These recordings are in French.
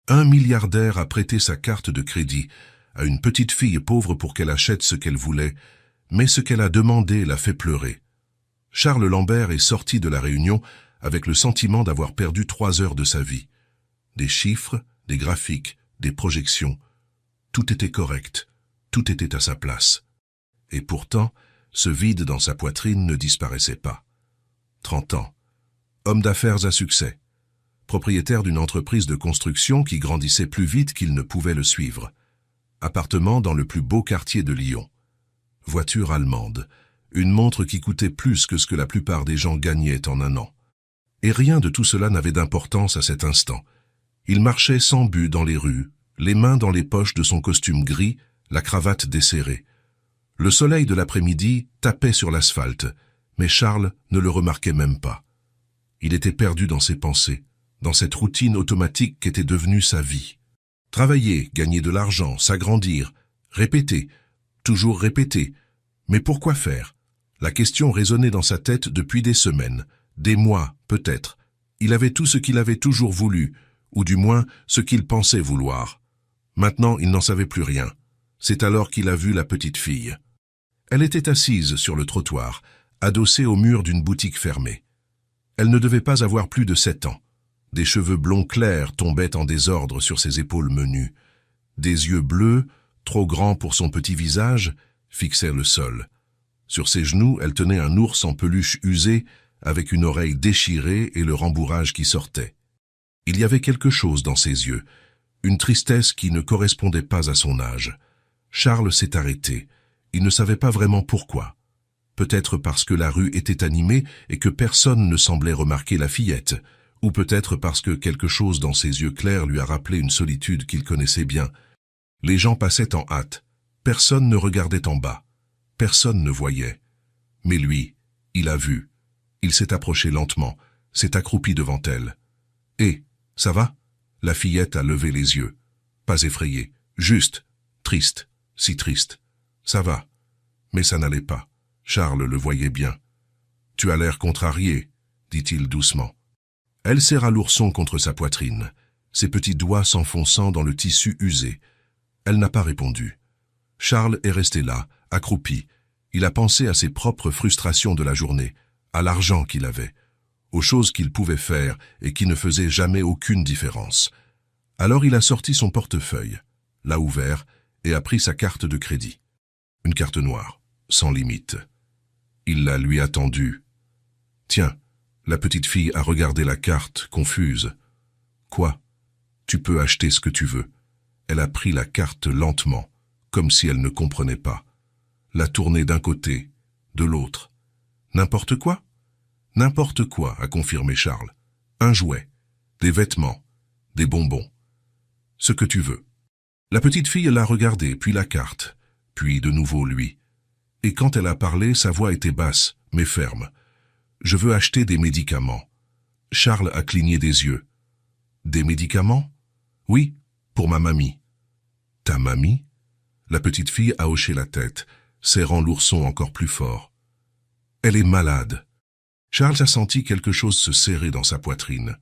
Un milliardaire a prêté sa carte de crédit à une petite fille pauvre pour qu'elle achète ce qu'elle voulait, mais ce qu'elle a demandé l'a fait pleurer. Charles Lambert est sorti de la réunion avec le sentiment d'avoir perdu 3 heures de sa vie. Des chiffres, des graphiques, des projections. Tout était correct, tout était à sa place. Et pourtant, ce vide dans sa poitrine ne disparaissait pas. 30 ans. Homme d'affaires à succès. Propriétaire d'une entreprise de construction qui grandissait plus vite qu'il ne pouvait le suivre. Appartement dans le plus beau quartier de Lyon. Voiture allemande. Une montre qui coûtait plus que ce que la plupart des gens gagnaient en un an. Et rien de tout cela n'avait d'importance à cet instant. Il marchait sans but dans les rues, les mains dans les poches de son costume gris, la cravate desserrée. Le soleil de l'après-midi tapait sur l'asphalte, mais Charles ne le remarquait même pas. Il était perdu dans ses pensées, dans cette routine automatique qu'était devenue sa vie. Travailler, gagner de l'argent, s'agrandir, répéter, toujours répéter. Mais pourquoi faire? La question résonnait dans sa tête depuis des semaines, des mois peut-être. Il avait tout ce qu'il avait toujours voulu, ou du moins ce qu'il pensait vouloir. Maintenant, il n'en savait plus rien. C'est alors qu'il a vu la petite fille. Elle était assise sur le trottoir, adossée au mur d'une boutique fermée. Elle ne devait pas avoir plus de 7 ans. Des cheveux blonds clairs tombaient en désordre sur ses épaules menues. Des yeux bleus, trop grands pour son petit visage, fixaient le sol. Sur ses genoux, elle tenait un ours en peluche usé, avec une oreille déchirée et le rembourrage qui sortait. Il y avait quelque chose dans ses yeux, une tristesse qui ne correspondait pas à son âge. Charles s'est arrêté. Il ne savait pas vraiment pourquoi. Peut-être parce que la rue était animée et que personne ne semblait remarquer la fillette, ou peut-être parce que quelque chose dans ses yeux clairs lui a rappelé une solitude qu'il connaissait bien. Les gens passaient en hâte. Personne ne regardait en bas. Personne ne voyait. Mais lui, il a vu. Il s'est approché lentement, s'est accroupi devant elle. « Eh, ça va ?» La fillette a levé les yeux. Pas effrayée, juste, triste, si triste. « Ça va. » Mais ça n'allait pas. Charles le voyait bien. « Tu as l'air contrarié, » dit-il doucement. Elle serra l'ourson contre sa poitrine, ses petits doigts s'enfonçant dans le tissu usé. Elle n'a pas répondu. Charles est resté là, accroupi. Il a pensé à ses propres frustrations de la journée, à l'argent qu'il avait, aux choses qu'il pouvait faire et qui ne faisaient jamais aucune différence. Alors il a sorti son portefeuille, l'a ouvert et a pris sa carte de crédit. Une carte noire, sans limite. Il la lui a tendue. « Tiens !» La petite fille a regardé la carte, confuse. « Quoi ? Tu peux acheter ce que tu veux. » Elle a pris la carte lentement, comme si elle ne comprenait pas. L'a tournée d'un côté, de l'autre. « N'importe quoi ? » ?»« N'importe quoi, a confirmé Charles. « Un jouet, des vêtements, des bonbons. Ce que tu veux. » La petite fille l'a regardé, puis la carte, puis de nouveau lui. Et quand elle a parlé, sa voix était basse, mais ferme. « Je veux acheter des médicaments. » Charles a cligné des yeux. « Des médicaments ? » ?»« Oui, pour ma mamie. »« Ta mamie ?» La petite fille a hoché la tête, serrant l'ourson encore plus fort. « Elle est malade. » Charles a senti quelque chose se serrer dans sa poitrine.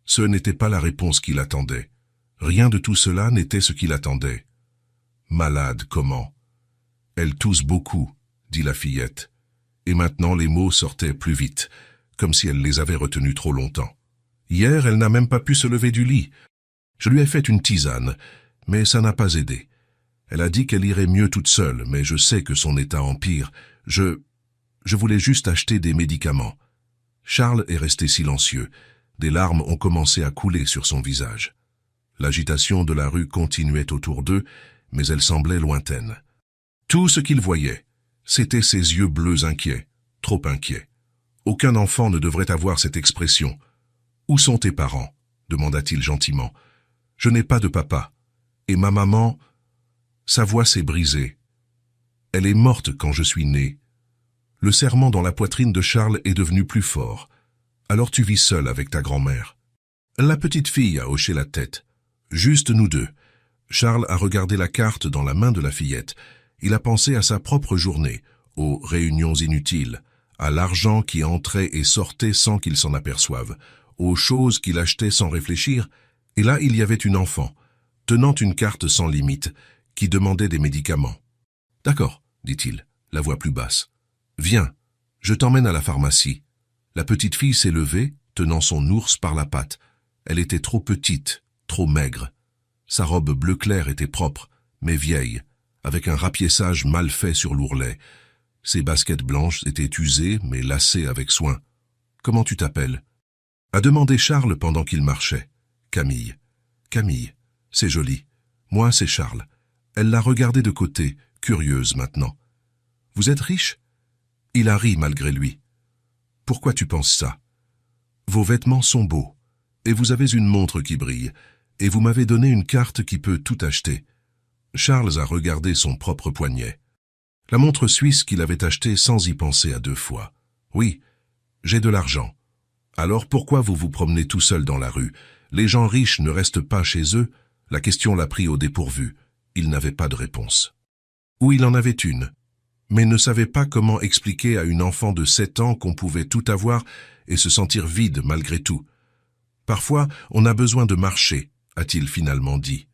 Ce n'était pas la réponse qu'il attendait. Rien de tout cela n'était ce qu'il attendait. « Malade, comment ? » « Elle tousse beaucoup, » dit la fillette. Et maintenant les mots sortaient plus vite, comme si elle les avait retenus trop longtemps. Hier, elle n'a même pas pu se lever du lit. Je lui ai fait une tisane, mais ça n'a pas aidé. Elle a dit qu'elle irait mieux toute seule, mais je sais que son état empire. Je voulais juste acheter des médicaments. Charles est resté silencieux. Des larmes ont commencé à couler sur son visage. L'agitation de la rue continuait autour d'eux, mais elle semblait lointaine. Tout ce qu'il voyait, c'était ses yeux bleus inquiets, trop inquiets. Aucun enfant ne devrait avoir cette expression. « Où sont tes parents ?» demanda-t-il gentiment. « Je n'ai pas de papa. Et ma maman... » Sa voix s'est brisée. « Elle est morte quand je suis né. » Le serrement dans la poitrine de Charles est devenu plus fort. « Alors tu vis seul avec ta grand-mère. » La petite fille a hoché la tête. « Juste nous deux. » Charles a regardé la carte dans la main de la fillette. Il a pensé à sa propre journée, aux réunions inutiles, à l'argent qui entrait et sortait sans qu'il s'en aperçoive, aux choses qu'il achetait sans réfléchir, Et là, il y avait une enfant, tenant une carte sans limite, qui demandait des médicaments. « D'accord, dit-il, la voix plus basse. « Viens, je t'emmène à la pharmacie. » La petite fille s'est levée, tenant son ours par la patte. Elle était trop petite, trop maigre. Sa robe bleu clair était propre, mais vieille, avec un rapiessage mal fait sur l'ourlet. Ses baskets blanches étaient usées, mais lacées avec soin. « Comment tu t'appelles » a demandé Charles pendant qu'il marchait. « Camille. »« Camille, c'est joli. Moi, c'est Charles. » Elle l'a regardé de côté, curieuse maintenant. « Vous êtes riche ?» Il a ri malgré lui. « Pourquoi tu penses ça ? Vos vêtements sont beaux, et vous avez une montre qui brille, et vous m'avez donné une carte qui peut tout acheter. » Charles a regardé son propre poignet. La montre suisse qu'il avait achetée sans y penser à deux fois. « Oui, j'ai de l'argent. » « Alors pourquoi vous vous promenez tout seul dans la rue? Les gens riches ne restent pas chez eux ?» La question l'a pris au dépourvu. Il n'avait pas de réponse. Ou il en avait une, mais ne savait pas comment expliquer à une enfant de 7 ans qu'on pouvait tout avoir et se sentir vide malgré tout. « Parfois, on a besoin de marcher », a-t-il finalement dit.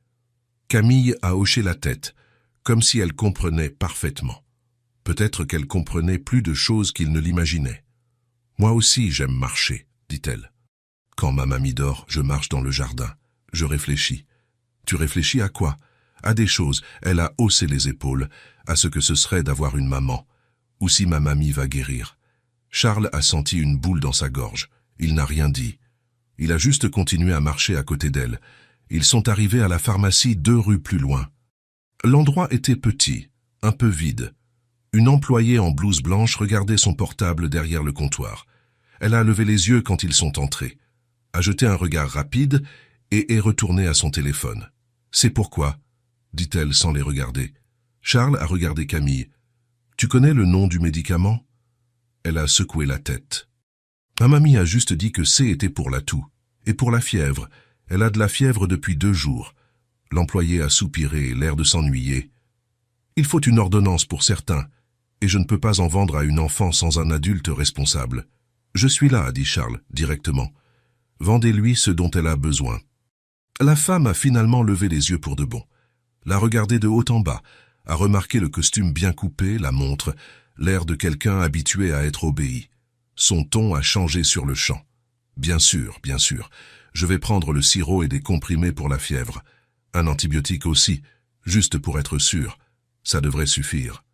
Camille a hoché la tête, comme si elle comprenait parfaitement. Peut-être qu'elle comprenait plus de choses qu'il ne l'imaginait. « Moi aussi, j'aime marcher, » dit-elle. « Quand ma mamie dort, je marche dans le jardin. Je réfléchis. »« Tu réfléchis à quoi ?»« À des choses. » Elle a haussé les épaules, à ce que ce serait d'avoir une maman. Ou si ma mamie va guérir. Charles a senti une boule dans sa gorge. Il n'a rien dit. Il a juste continué à marcher à côté d'elle. Ils sont arrivés à la pharmacie 2 rues plus loin. L'endroit était petit, un peu vide. Une employée en blouse blanche regardait son portable derrière le comptoir. Elle a levé les yeux quand ils sont entrés, a jeté un regard rapide et est retournée à son téléphone. « C'est pourquoi ?» dit-elle sans les regarder. Charles a regardé Camille. « Tu connais le nom du médicament ?» Elle a secoué la tête. « Ma mamie a juste dit que C était pour la toux. Et pour la fièvre. Elle a de la fièvre depuis 2 jours. » L'employé a soupiré, l'air de s'ennuyer. « Il faut une ordonnance pour certains, et je ne peux pas en vendre à une enfant sans un adulte responsable. »« Je suis là, » a dit Charles, directement. « Vendez-lui ce dont elle a besoin. » La femme a finalement levé les yeux pour de bon. L'a regardé de haut en bas, a remarqué le costume bien coupé, la montre, l'air de quelqu'un habitué à être obéi. Son ton a changé sur le champ. « Bien sûr, je vais prendre le sirop et des comprimés pour la fièvre. Un antibiotique aussi, juste pour être sûr. Ça devrait suffire. »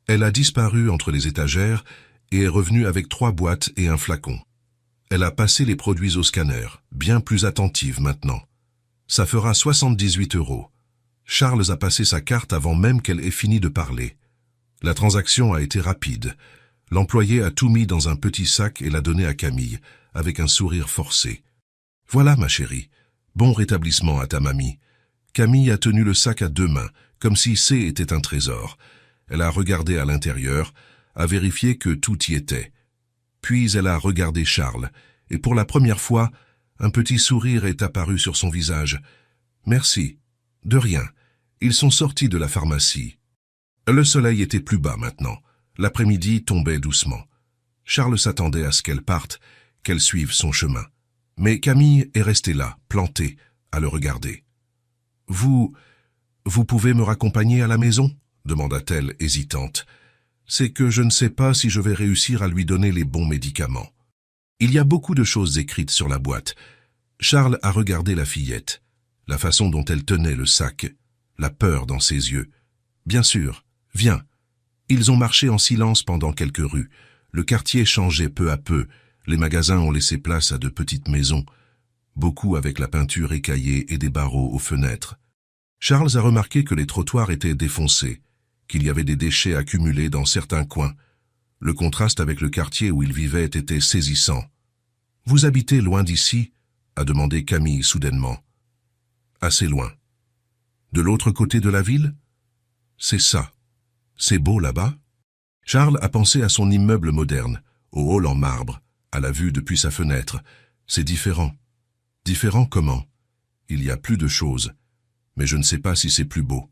Elle a disparu entre les étagères et est revenue avec 3 boîtes et un flacon. Elle a passé les produits au scanner, bien plus attentive maintenant. Ça fera 78 €. Charles a passé sa carte avant même qu'elle ait fini de parler. La transaction a été rapide. L'employé a tout mis dans un petit sac et l'a donné à Camille, avec un sourire forcé. « Voilà, ma chérie. Bon rétablissement à ta mamie. » Camille a tenu le sac à 2 mains, comme si C était un trésor. Elle a regardé à l'intérieur, a vérifié que tout y était. Puis elle a regardé Charles, et pour la première fois, un petit sourire est apparu sur son visage. « Merci. De rien. » Ils sont sortis de la pharmacie. Le soleil était plus bas maintenant. L'après-midi tombait doucement. Charles s'attendait à ce qu'elle parte, qu'elle suive son chemin. Mais Camille est restée là, plantée, à le regarder. « Vous pouvez me raccompagner à la maison ?» demanda-t-elle, hésitante. « C'est que je ne sais pas si je vais réussir à lui donner les bons médicaments. » Il y a beaucoup de choses écrites sur la boîte. Charles a regardé la fillette, la façon dont elle tenait le sac, la peur dans ses yeux. « Bien sûr, viens. » Ils ont marché en silence pendant quelques rues. Le quartier changeait peu à peu. Les magasins ont laissé place à de petites maisons, beaucoup avec la peinture écaillée et des barreaux aux fenêtres. Charles a remarqué que les trottoirs étaient défoncés, qu'il y avait des déchets accumulés dans certains coins. Le contraste avec le quartier où il vivait était saisissant. « Vous habitez loin d'ici ?» a demandé Camille soudainement. « Assez loin. »« De l'autre côté de la ville ?»« C'est ça. C'est beau là-bas ?» Charles a pensé à son immeuble moderne, au hall en marbre, à la vue depuis sa fenêtre. C'est différent. Différent comment? Il y a plus de choses, mais je ne sais pas si c'est plus beau.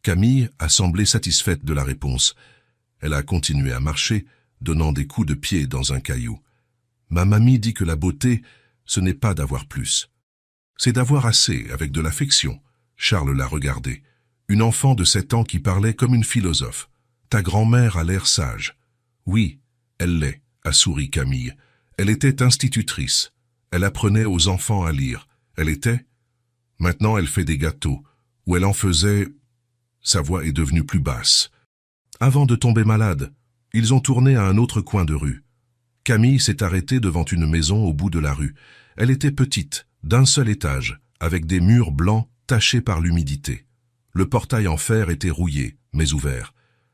Camille a semblé satisfaite de la réponse. Elle a continué à marcher, donnant des coups de pied dans un caillou. Ma mamie dit que la beauté, ce n'est pas d'avoir plus. C'est d'avoir assez, avec de l'affection. Charles l'a regardée. Une enfant de 7 ans qui parlait comme une philosophe. Ta grand-mère a l'air sage. Oui, elle l'est, a souri Camille. Elle était institutrice. Elle apprenait aux enfants à lire. Elle était... Maintenant elle fait des gâteaux. Ou elle en faisait... Sa voix est devenue plus basse. Avant de tomber malade, ils ont tourné à un autre coin de rue. Camille s'est arrêtée devant une maison au bout de la rue. Elle était petite, d'un seul étage, avec des murs blancs tachés par l'humidité. Le portail en fer était rouillé, mais ouvert.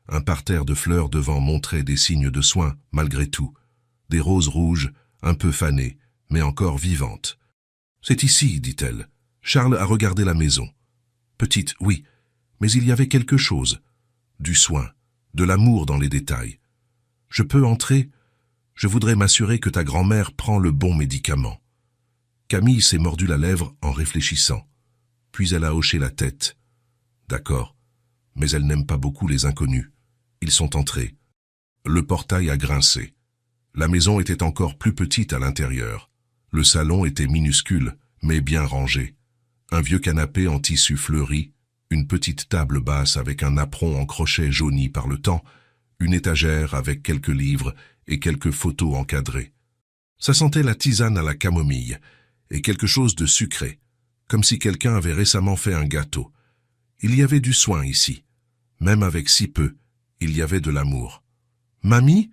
Un parterre de fleurs devant montrait des signes de soin, malgré tout. Des roses rouges, un peu fanées, mais encore vivantes. « C'est ici, dit-elle. » Charles a regardé la maison. Petite, oui, mais il y avait quelque chose. Du soin, de l'amour dans les détails. « Je peux entrer ? Je voudrais m'assurer que ta grand-mère prend le bon médicament. » Camille s'est mordu la lèvre en réfléchissant. Puis elle a hoché la tête. « D'accord, mais elle n'aime pas beaucoup les inconnus. » Ils sont entrés. Le portail a grincé. La maison était encore plus petite à l'intérieur. Le salon était minuscule, mais bien rangé. Un vieux canapé en tissu fleuri, une petite table basse avec un apron en crochet jauni par le temps, une étagère avec quelques livres et quelques photos encadrées. Ça sentait la tisane à la camomille et quelque chose de sucré, comme si quelqu'un avait récemment fait un gâteau. Il y avait du soin ici. Même avec si peu, il y avait de l'amour. « Mamie ?»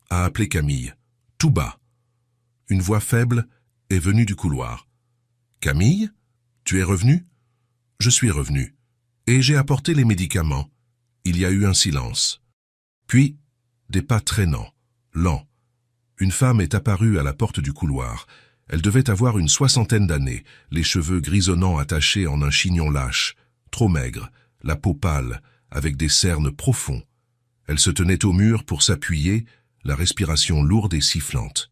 a appelé Camille, tout bas. Une voix faible est venue du couloir. « Camille, tu es revenue ?»« Je suis revenue. Et j'ai apporté les médicaments. » Il y a eu un silence. Puis, des pas traînants, lents. Une femme est apparue à la porte du couloir. Elle devait avoir une 60aine d'années, les cheveux grisonnants attachés en un chignon lâche, trop maigre, la peau pâle, avec des cernes profonds. Elle se tenait au mur pour s'appuyer, la respiration lourde et sifflante.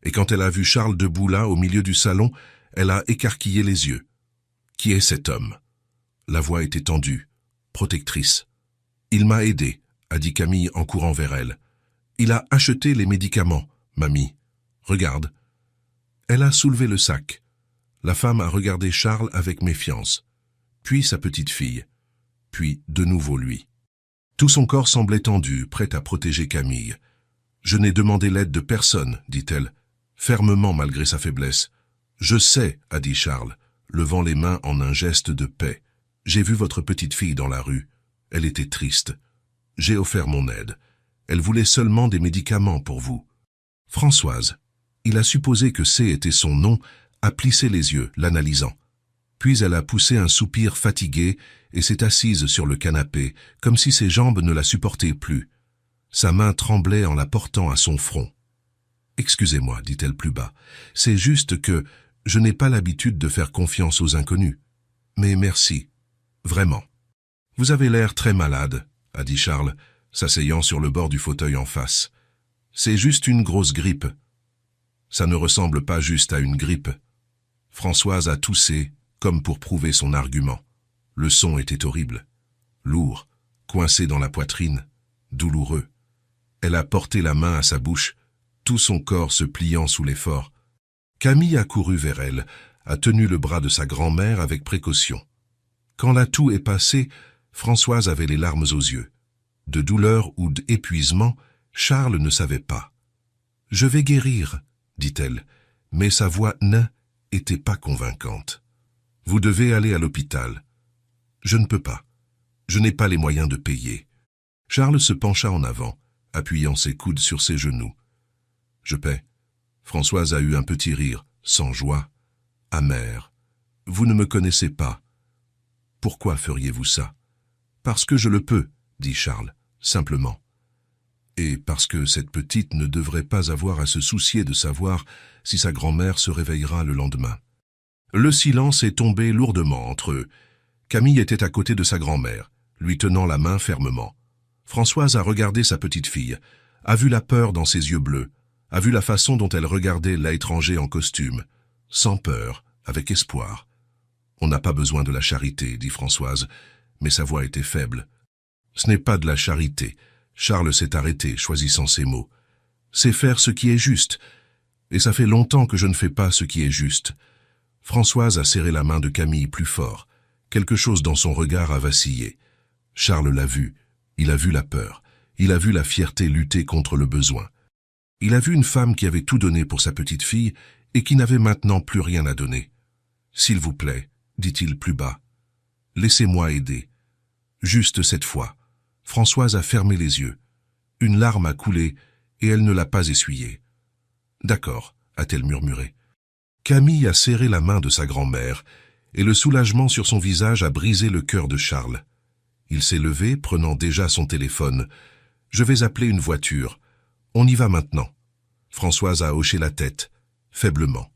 Et quand elle a vu Charles debout là, au milieu du salon, elle a écarquillé les yeux. « Qui est cet homme ?» La voix était tendue, protectrice. « Il m'a aidé », a dit Camille en courant vers elle. « Il a acheté les médicaments, mamie. Regarde. » Elle a soulevé le sac. La femme a regardé Charles avec méfiance, puis sa petite fille, puis de nouveau lui. Tout son corps semblait tendu, prêt à protéger Camille. « Je n'ai demandé l'aide de personne, dit-elle, fermement malgré sa faiblesse. « Je sais, a dit Charles, levant les mains en un geste de paix. J'ai vu votre petite fille dans la rue. Elle était triste. J'ai offert mon aide. Elle voulait seulement des médicaments pour vous. » Françoise, il a supposé que C était son nom, a plissé les yeux, l'analysant. Puis elle a poussé un soupir fatigué et s'est assise sur le canapé, comme si ses jambes ne la supportaient plus. Sa main tremblait en la portant à son front. « Excusez-moi, dit-elle plus bas, c'est juste que je n'ai pas l'habitude de faire confiance aux inconnus. Mais merci, vraiment. »« Vous avez l'air très malade, » a dit Charles, s'asseyant sur le bord du fauteuil en face. « C'est juste une grosse grippe. » Ça ne ressemble pas juste à une grippe. Françoise a toussé, comme pour prouver son argument. Le son était horrible, lourd, coincé dans la poitrine, douloureux. Elle a porté la main à sa bouche, tout son corps se pliant sous l'effort. Camille a couru vers elle, a tenu le bras de sa grand-mère avec précaution. Quand la toux est passée, Françoise avait les larmes aux yeux. De douleur ou d'épuisement, Charles ne savait pas. « Je vais guérir », dit-elle, mais sa voix n'était pas convaincante. « Vous devez aller à l'hôpital. »« Je ne peux pas. Je n'ai pas les moyens de payer. » Charles se pencha en avant, appuyant ses coudes sur ses genoux. « Je paie. » Françoise a eu un petit rire, sans joie, amer. « Vous ne me connaissez pas. Pourquoi feriez-vous ça ?»« Parce que je le peux, » dit Charles, simplement. « Et parce que cette petite ne devrait pas avoir à se soucier de savoir si sa grand-mère se réveillera le lendemain. » Le silence est tombé lourdement entre eux. Camille était à côté de sa grand-mère, lui tenant la main fermement. Françoise a regardé sa petite fille, a vu la peur dans ses yeux bleus, a vu la façon dont elle regardait l'étranger en costume, sans peur, avec espoir. « On n'a pas besoin de la charité, » dit Françoise, mais sa voix était faible. « Ce n'est pas de la charité. » Charles s'est arrêté, choisissant ses mots. « C'est faire ce qui est juste, et ça fait longtemps que je ne fais pas ce qui est juste. Françoise a serré la main de Camille plus fort. Quelque chose dans son regard a vacillé. Charles l'a vu. Il a vu la peur. Il a vu la fierté lutter contre le besoin. Il a vu une femme qui avait tout donné pour sa petite fille et qui n'avait maintenant plus rien à donner. « S'il vous plaît, » dit-il plus bas. « Laissez-moi aider. » Juste cette fois. Françoise a fermé les yeux. Une larme a coulé et elle ne l'a pas essuyée. « D'accord, » a-t-elle murmuré. Camille a serré la main de sa grand-mère et le soulagement sur son visage a brisé le cœur de Charles. Il s'est levé, prenant déjà son téléphone. « Je vais appeler une voiture. On y va maintenant. » Françoise a hoché la tête, faiblement.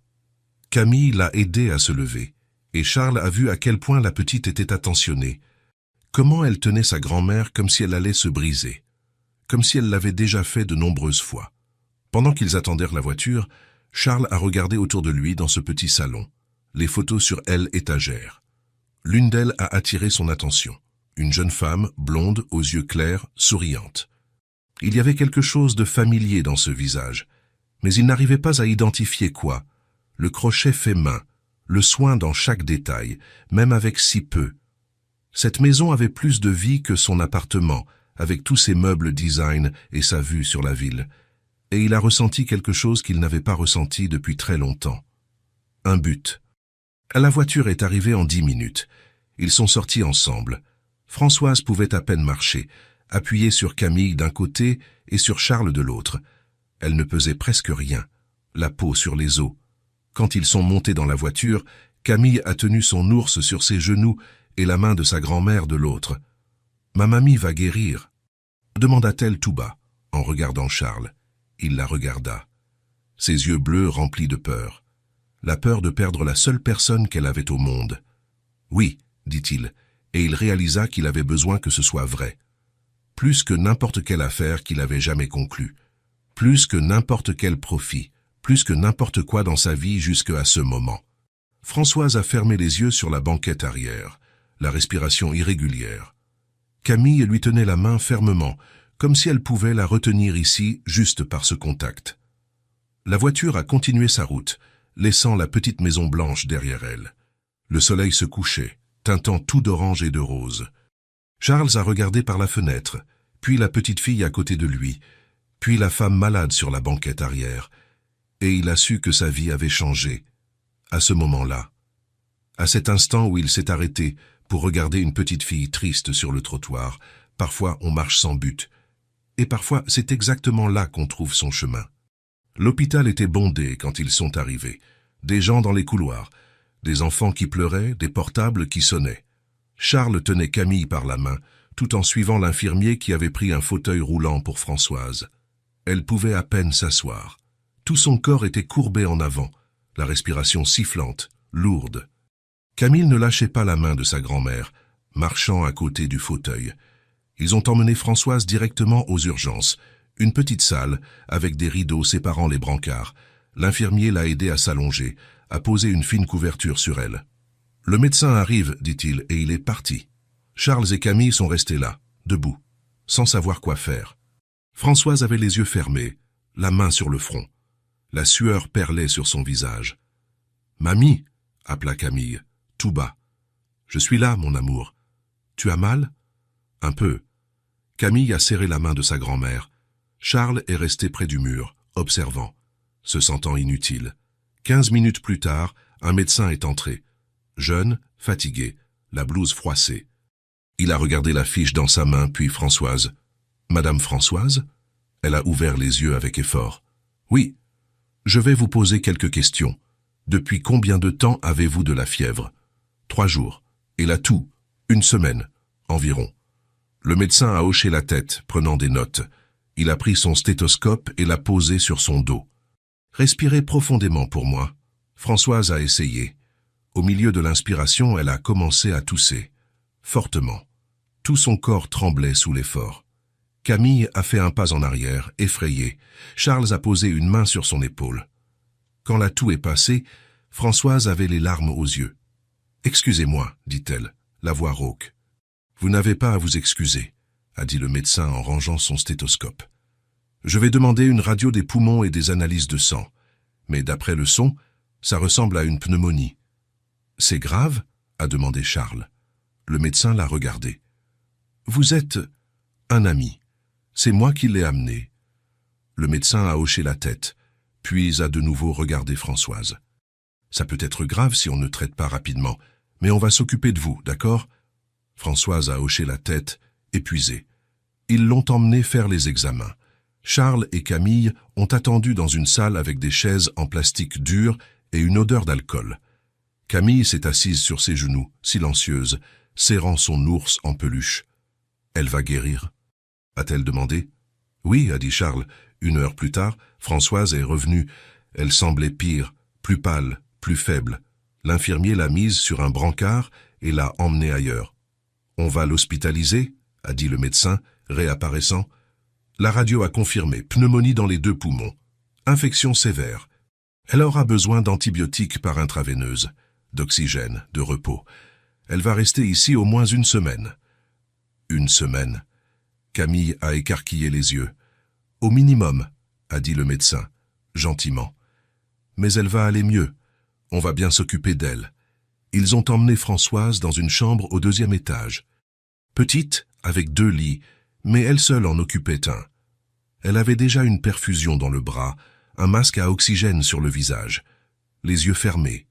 Camille l'a aidé à se lever, et Charles a vu à quel point la petite était attentionnée. Comment elle tenait sa grand-mère comme si elle allait se briser, comme si elle l'avait déjà fait de nombreuses fois. Pendant qu'ils attendèrent la voiture, Charles a regardé autour de lui dans ce petit salon, les photos sur elle étagère. L'une d'elles a attiré son attention. Une jeune femme, blonde, aux yeux clairs, souriante. Il y avait quelque chose de familier dans ce visage, mais il n'arrivait pas à identifier quoi. Le crochet fait main, le soin dans chaque détail, même avec si peu. Cette maison avait plus de vie que son appartement, avec tous ses meubles design et sa vue sur la ville. Et il a ressenti quelque chose qu'il n'avait pas ressenti depuis très longtemps. Un but. La voiture est arrivée en 10 minutes. Ils sont sortis ensemble. Françoise pouvait à peine marcher, appuyée sur Camille d'un côté et sur Charles de l'autre. Elle ne pesait presque rien, la peau sur les os. Quand ils sont montés dans la voiture, Camille a tenu son ours sur ses genoux et la main de sa grand-mère de l'autre. « Ma mamie va guérir ?» demanda-t-elle tout bas, en regardant Charles. Il la regarda. Ses yeux bleus remplis de peur. La peur de perdre la seule personne qu'elle avait au monde. « Oui, » dit-il, et il réalisa qu'il avait besoin que ce soit vrai. Plus que n'importe quelle affaire qu'il avait jamais conclue. Plus que n'importe quel profit. Plus que n'importe quoi dans sa vie jusqu'à ce moment. Françoise a fermé les yeux sur la banquette arrière, la respiration irrégulière. Camille lui tenait la main fermement, comme si elle pouvait la retenir ici juste par ce contact. La voiture a continué sa route, laissant la petite maison blanche derrière elle. Le soleil se couchait, teintant tout d'orange et de rose. Charles a regardé par la fenêtre, puis la petite fille à côté de lui, puis la femme malade sur la banquette arrière, et il a su que sa vie avait changé, à ce moment-là. À cet instant où il s'est arrêté pour regarder une petite fille triste sur le trottoir, parfois on marche sans but, et parfois c'est exactement là qu'on trouve son chemin. L'hôpital était bondé quand ils sont arrivés, des gens dans les couloirs, des enfants qui pleuraient, des portables qui sonnaient. Charles tenait Camille par la main, tout en suivant l'infirmier qui avait pris un fauteuil roulant pour Françoise. Elle pouvait à peine s'asseoir. Tout son corps était courbé en avant, la respiration sifflante, lourde. Camille ne lâchait pas la main de sa grand-mère, marchant à côté du fauteuil. Ils ont emmené Françoise directement aux urgences, une petite salle avec des rideaux séparant les brancards. L'infirmier l'a aidée à s'allonger, à poser une fine couverture sur elle. « Le médecin arrive, dit-il, et il est parti. » Charles et Camille sont restés là, debout, sans savoir quoi faire. Françoise avait les yeux fermés, la main sur le front. La sueur perlait sur son visage. « Mamie !» appela Camille, tout bas. « Je suis là, mon amour. Tu as mal ?»« Un peu. » Camille a serré la main de sa grand-mère. Charles est resté près du mur, observant, se sentant inutile. 15 minutes plus tard, un médecin est entré. Jeune, fatigué, la blouse froissée. Il a regardé la fiche dans sa main, puis Françoise. « Madame Françoise ?» Elle a ouvert les yeux avec effort. « Oui. Je vais vous poser quelques questions. Depuis combien de temps avez-vous de la fièvre ?»« 3 jours. Et la toux, 1 semaine, environ. » Le médecin a hoché la tête, prenant des notes. Il a pris son stéthoscope et l'a posé sur son dos. « Respirez profondément pour moi. » Françoise a essayé. Au milieu de l'inspiration, elle a commencé à tousser. Fortement. Tout son corps tremblait sous l'effort. Camille a fait un pas en arrière, effrayée. Charles a posé une main sur son épaule. Quand la toux est passée, Françoise avait les larmes aux yeux. « Excusez-moi, dit-elle, la voix rauque. « Vous n'avez pas à vous excuser, a dit le médecin en rangeant son stéthoscope. Je vais demander une radio des poumons et des analyses de sang. Mais d'après le son, ça ressemble à une pneumonie. C'est grave? A demandé Charles. Le médecin l'a regardé. Vous êtes un ami. C'est moi qui l'ai amené. Le médecin a hoché la tête, puis a de nouveau regardé Françoise. Ça peut être grave si on ne traite pas rapidement, mais on va s'occuper de vous, d'accord? Françoise a hoché la tête, épuisée. Ils l'ont emmenée faire les examens. Charles et Camille ont attendu dans une salle avec des chaises en plastique dur et une odeur d'alcool. Camille s'est assise sur ses genoux, silencieuse, serrant son ours en peluche. Elle va guérir? A-t-elle demandé? Oui, a dit Charles. 1 heure plus tard, Françoise est revenue. Elle semblait pire, plus pâle, plus faible. L'infirmier l'a mise sur un brancard et l'a emmenée ailleurs. On va l'hospitaliser, a dit le médecin, réapparaissant. La radio a confirmé pneumonie dans les 2 poumons. Infection sévère. Elle aura besoin d'antibiotiques par intraveineuse, d'oxygène, de repos. Elle va rester ici au moins 1 semaine. 1 semaine. Camille a écarquillé les yeux. Au minimum, a dit le médecin, gentiment. Mais elle va aller mieux. On va bien s'occuper d'elle. Ils ont emmené Françoise dans une chambre au 2e étage. Petite, avec 2 lits, mais elle seule en occupait un. Elle avait déjà une perfusion dans le bras, un masque à oxygène sur le visage, les yeux fermés.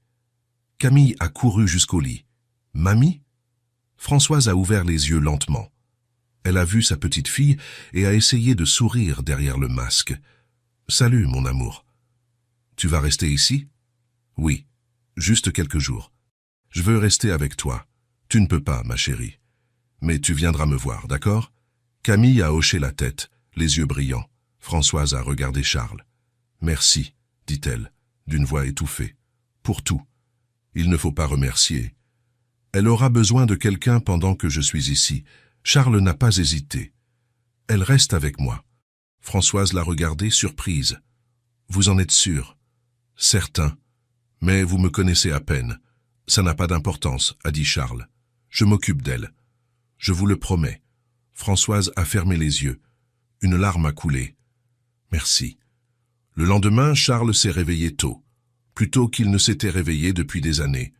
Camille a couru jusqu'au lit. « Mamie ?» Françoise a ouvert les yeux lentement. Elle a vu sa petite fille et a essayé de sourire derrière le masque. « Salut, mon amour. Tu vas rester ici ? » « Oui, juste quelques jours. Je veux rester avec toi. Tu ne peux pas, ma chérie. Mais tu viendras me voir, d'accord ?» Camille a hoché la tête, les yeux brillants. Françoise a regardé Charles. « Merci, dit-elle, d'une voix étouffée. Pour tout. Il ne faut pas remercier. Elle aura besoin de quelqu'un pendant que je suis ici. » Charles n'a pas hésité. « Elle reste avec moi. » Françoise l'a regardé, surprise. « Vous en êtes sûr ?»« Certain. Mais vous me connaissez à peine. Ça n'a pas d'importance, a dit Charles. Je m'occupe d'elle. Je vous le promets. » Françoise a fermé les yeux. Une larme a coulé. « Merci. » Le lendemain, Charles s'est réveillé tôt, plus tôt qu'il ne s'était réveillé depuis des années.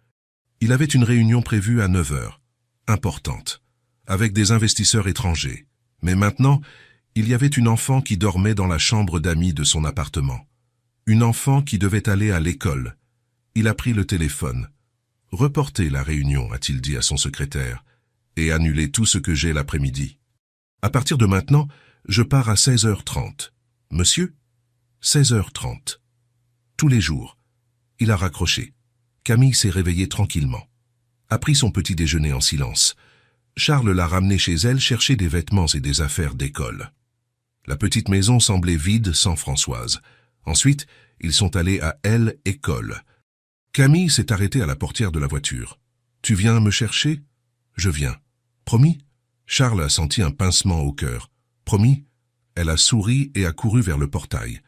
Il avait une réunion prévue à 9 heures, importante, avec des investisseurs étrangers. Mais maintenant, il y avait une enfant qui dormait dans la chambre d'amis de son appartement. Une enfant qui devait aller à l'école. Il a pris le téléphone. « Reportez la réunion, a-t-il dit à son secrétaire, et annulez tout ce que j'ai l'après-midi. À partir de maintenant, je pars à 16h30. Monsieur ? 16h30. Tous les jours. » Il a raccroché. Camille s'est réveillée tranquillement. A pris son petit déjeuner en silence. Charles l'a ramenée chez elle chercher des vêtements et des affaires d'école. La petite maison semblait vide sans Françoise. Ensuite, ils sont allés à l'école. Camille s'est arrêtée à la portière de la voiture. « Tu viens me chercher ?»« Je viens. »« Promis ?» Charles a senti un pincement au cœur. « Promis ?» Elle a souri et a couru vers le portail.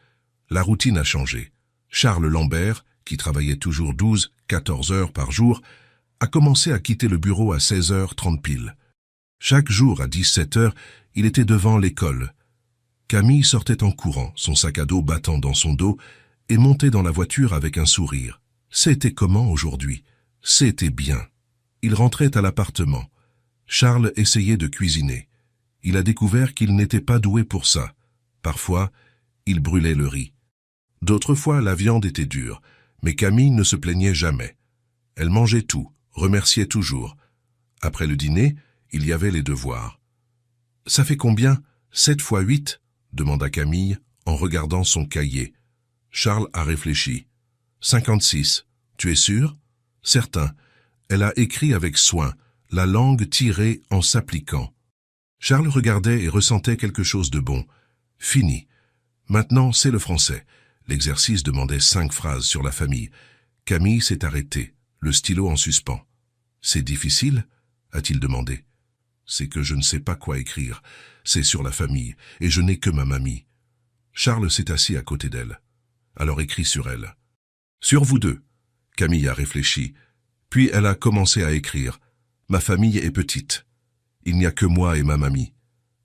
La routine a changé. Charles Lambert, qui travaillait toujours 12-14 heures par jour, a commencé à quitter le bureau à 16h30 pile. Chaque jour à 17 heures, il était devant l'école. Camille sortait en courant, son sac à dos battant dans son dos, et montait dans la voiture avec un sourire. C'était comment aujourd'hui? C'était bien. Il rentrait à l'appartement. Charles essayait de cuisiner. Il a découvert qu'il n'était pas doué pour ça. Parfois, il brûlait le riz. D'autres fois, la viande était dure, mais Camille ne se plaignait jamais. Elle mangeait tout, remerciait toujours. Après le dîner, il y avait les devoirs. « Ça fait combien? 7 fois 8 ?» demanda Camille en regardant son cahier. Charles a réfléchi. « 56. Tu es sûr? » « Certain. » Elle a écrit avec soin, la langue tirée en s'appliquant. Charles regardait et ressentait quelque chose de bon. Fini. Maintenant, c'est le français. L'exercice demandait 5 phrases sur la famille. Camille s'est arrêtée, le stylo en suspens. « C'est difficile ?» a-t-il demandé. « C'est que je ne sais pas quoi écrire. C'est sur la famille, et je n'ai que ma mamie. » Charles s'est assis à côté d'elle. Alors écrit sur elle. « Sur vous deux. » Camille a réfléchi. Puis elle a commencé à écrire. « Ma famille est petite. Il n'y a que moi et ma mamie.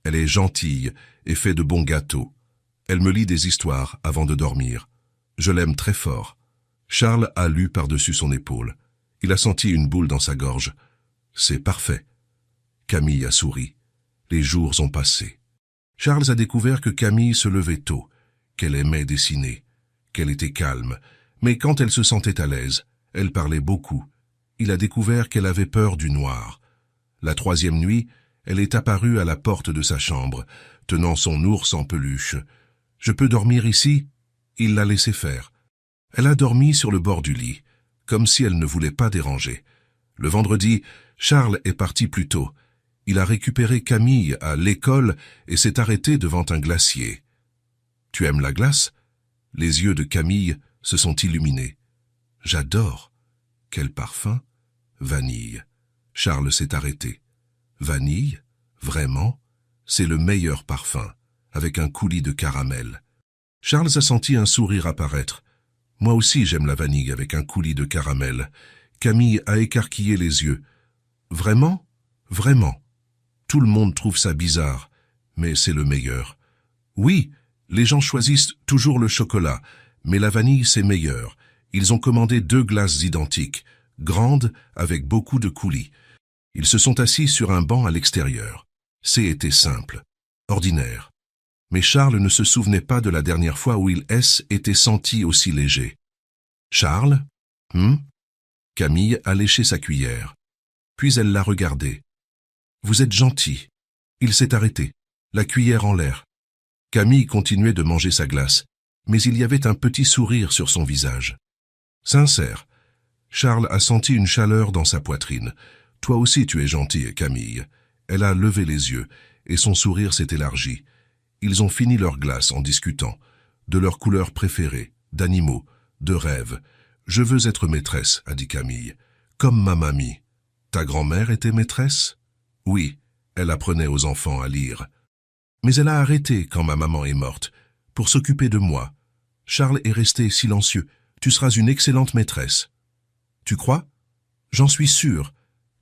Elle est gentille et fait de bons gâteaux. Elle me lit des histoires avant de dormir. Je l'aime très fort. » Charles a lu par-dessus son épaule. Il a senti une boule dans sa gorge. C'est parfait. Camille a souri. Les jours ont passé. Charles a découvert que Camille se levait tôt, qu'elle aimait dessiner, qu'elle était calme, mais quand elle se sentait à l'aise, elle parlait beaucoup. Il a découvert qu'elle avait peur du noir. La troisième nuit, elle est apparue à la porte de sa chambre, tenant son ours en peluche. « Je peux dormir ici ?» Il l'a laissé faire. Elle a dormi sur le bord du lit, comme si elle ne voulait pas déranger. Le vendredi, Charles est parti plus tôt. Il a récupéré Camille à l'école et s'est arrêté devant un glacier. « Tu aimes la glace ?» Les yeux de Camille se sont illuminés. « J'adore. » « Quel parfum !»« Vanille. » Charles s'est arrêté. « Vanille ? Vraiment ? C'est le meilleur parfum, avec un coulis de caramel. » Charles a senti un sourire apparaître. « Moi aussi j'aime la vanille avec un coulis de caramel. » Camille a écarquillé les yeux. « Vraiment ? Vraiment. Tout le monde trouve ça bizarre, mais c'est le meilleur. Oui, les gens choisissent toujours le chocolat, mais la vanille c'est meilleur. Ils ont commandé 2 glaces identiques, grandes avec beaucoup de coulis. Ils se sont assis sur un banc à l'extérieur. C'était simple, ordinaire. Mais Charles ne se souvenait pas de la dernière fois où il s'était senti aussi léger. « Charles ? Camille a léché sa cuillère. Puis elle l'a regardé. « Vous êtes gentil. » Il s'est arrêté, la cuillère en l'air. Camille continuait de manger sa glace, mais il y avait un petit sourire sur son visage. Sincère. Charles a senti une chaleur dans sa poitrine. « Toi aussi tu es gentille, Camille. » Elle a levé les yeux, et son sourire s'est élargi. Ils ont fini leur glace en discutant, de leurs couleurs préférées, d'animaux, de rêves. « Je veux être maîtresse, » a dit Camille, « comme ma mamie. »« Ta grand-mère était maîtresse ?»« Oui, elle apprenait aux enfants à lire. Mais elle a arrêté quand ma maman est morte, pour s'occuper de moi. » Charles est resté silencieux. « Tu seras une excellente maîtresse. »« Tu crois ?»« J'en suis sûr. »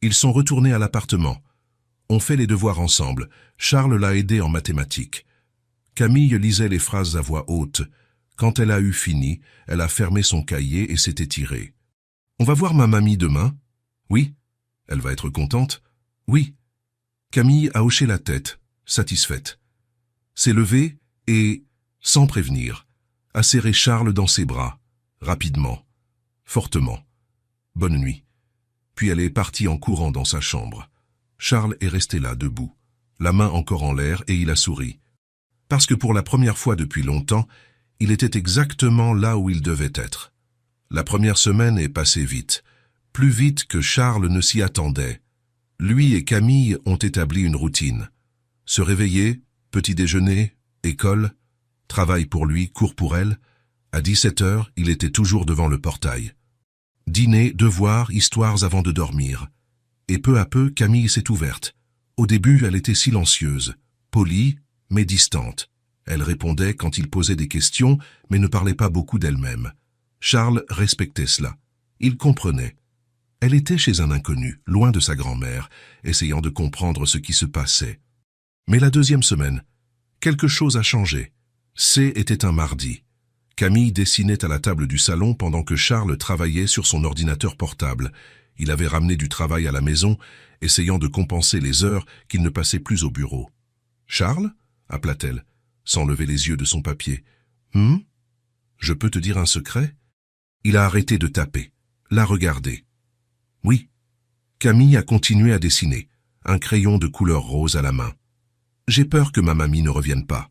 Ils sont retournés à l'appartement. On fait les devoirs ensemble. Charles l'a aidé en mathématiques. Camille lisait les phrases à voix haute. Quand elle a eu fini, elle a fermé son cahier et s'est étirée. « On va voir ma mamie demain ?»« Oui. » « Elle va être contente ?»« Oui. » Camille a hoché la tête, satisfaite. S'est levée et, sans prévenir, a serré Charles dans ses bras, rapidement, fortement. « Bonne nuit. » Puis elle est partie en courant dans sa chambre. Charles est resté là, debout, la main encore en l'air, et il a souri. Parce que pour la première fois depuis longtemps, il était exactement là où il devait être. La première semaine est passée vite, plus vite que Charles ne s'y attendait. Lui et Camille ont établi une routine. Se réveiller, petit déjeuner, école, travail pour lui, cours pour elle. À 17h, il était toujours devant le portail. Dîner, devoirs, histoires avant de dormir. Et peu à peu, Camille s'est ouverte. Au début, elle était silencieuse, polie, mais distante. Elle répondait quand il posait des questions, mais ne parlait pas beaucoup d'elle-même. Charles respectait cela. Il comprenait. Elle était chez un inconnu, loin de sa grand-mère, essayant de comprendre ce qui se passait. Mais la deuxième semaine, quelque chose a changé. Était un mardi. Camille dessinait à la table du salon pendant que Charles travaillait sur son ordinateur portable. Il avait ramené du travail à la maison, essayant de compenser les heures qu'il ne passait plus au bureau. « Charles ?» appela-t-elle, sans lever les yeux de son papier. « Je peux te dire un secret ?» Il a arrêté de taper, l'a regardé. « Oui. » Camille a continué à dessiner, un crayon de couleur rose à la main. « J'ai peur que ma mamie ne revienne pas. »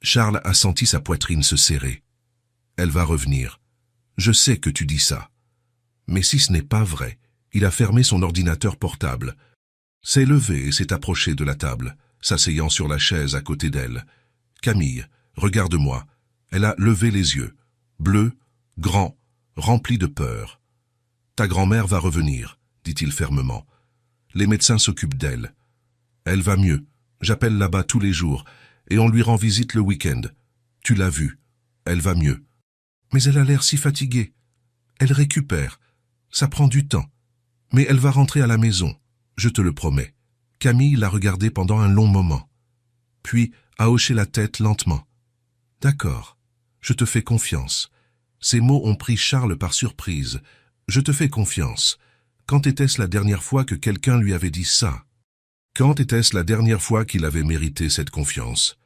Charles a senti sa poitrine se serrer. « Elle va revenir. Je sais que tu dis ça. » Mais si ce n'est pas vrai, il a fermé son ordinateur portable, s'est levé et s'est approché de la table, s'asseyant sur la chaise à côté d'elle. « Camille, regarde-moi. » Elle a levé les yeux, bleus, grands, remplis de peur. « Ta grand-mère va revenir, » dit-il fermement. « Les médecins s'occupent d'elle. Elle va mieux. J'appelle là-bas tous les jours, et on lui rend visite le week-end. Tu l'as vue. Elle va mieux. Mais elle a l'air si fatiguée. Elle récupère. Ça prend du temps. Mais elle va rentrer à la maison, je te le promets. » Camille l'a regardé pendant un long moment, puis a hoché la tête lentement. « D'accord, je te fais confiance. » Ces mots ont pris Charles par surprise. « Je te fais confiance. Quand était-ce la dernière fois que quelqu'un lui avait dit ça? Quand était-ce la dernière fois qu'il avait mérité cette confiance?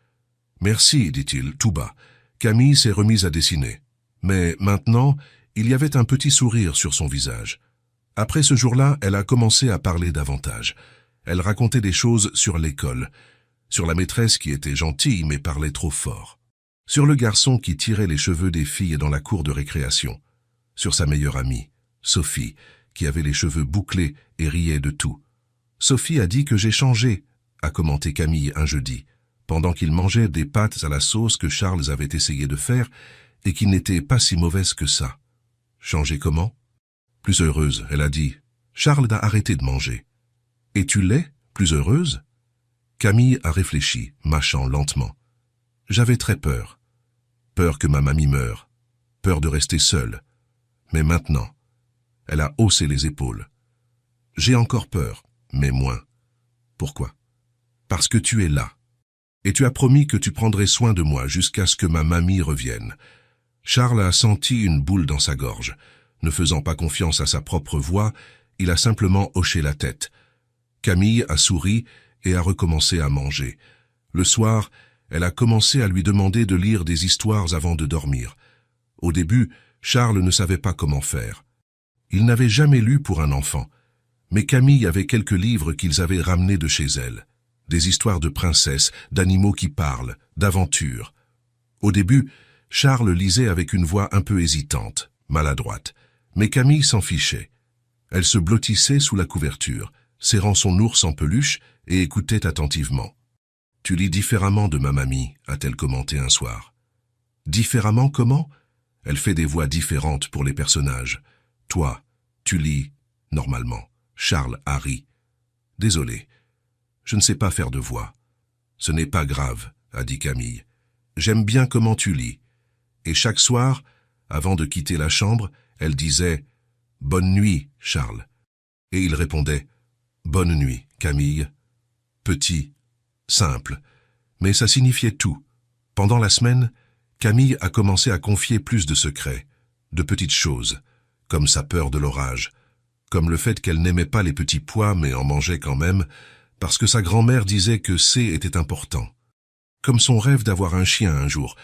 Merci, dit-il, tout bas. Camille s'est remise à dessiner. Mais maintenant, il y avait un petit sourire sur son visage. Après ce jour-là, elle a commencé à parler davantage. Elle racontait des choses sur l'école, sur la maîtresse qui était gentille mais parlait trop fort, sur le garçon qui tirait les cheveux des filles dans la cour de récréation, sur sa meilleure amie, Sophie, qui avait les cheveux bouclés et riait de tout. Sophie a dit que j'ai changé, a commenté Camille un jeudi, pendant qu'il mangeait des pâtes à la sauce que Charles avait essayé de faire et qui n'étaient pas si mauvaises que ça. Changer comment? Plus heureuse, elle a dit. Charles a arrêté de manger. Et tu l'es, plus heureuse? Camille a réfléchi, mâchant lentement. J'avais très peur. Peur que ma mamie meure. Peur de rester seule. Mais maintenant, elle a haussé les épaules. J'ai encore peur, mais moins. Pourquoi? Parce que tu es là. Et tu as promis que tu prendrais soin de moi jusqu'à ce que ma mamie revienne. Charles a senti une boule dans sa gorge. Ne faisant pas confiance à sa propre voix, il a simplement hoché la tête. Camille a souri et a recommencé à manger. Le soir, elle a commencé à lui demander de lire des histoires avant de dormir. Au début, Charles ne savait pas comment faire. Il n'avait jamais lu pour un enfant, mais Camille avait quelques livres qu'ils avaient ramenés de chez elle. Des histoires de princesses, d'animaux qui parlent, d'aventures. Au début, Charles lisait avec une voix un peu hésitante, maladroite. Mais Camille s'en fichait. Elle se blottissait sous la couverture, serrant son ours en peluche et écoutait attentivement. « Tu lis différemment de ma mamie », a-t-elle commenté un soir. « Différemment comment ?» Elle fait des voix différentes pour les personnages. « Toi, tu lis normalement. » Charles a ri. « Désolé, je ne sais pas faire de voix. »« Ce n'est pas grave, » a dit Camille. « J'aime bien comment tu lis. » Et chaque soir, avant de quitter la chambre, elle disait « Bonne nuit, Charles ». Et il répondait « Bonne nuit, Camille ». Petit, simple, mais ça signifiait tout. Pendant la semaine, Camille a commencé à confier plus de secrets, de petites choses, comme sa peur de l'orage, comme le fait qu'elle n'aimait pas les petits pois mais en mangeait quand même, parce que sa grand-mère disait que C était important, comme son rêve d'avoir un chien un jour,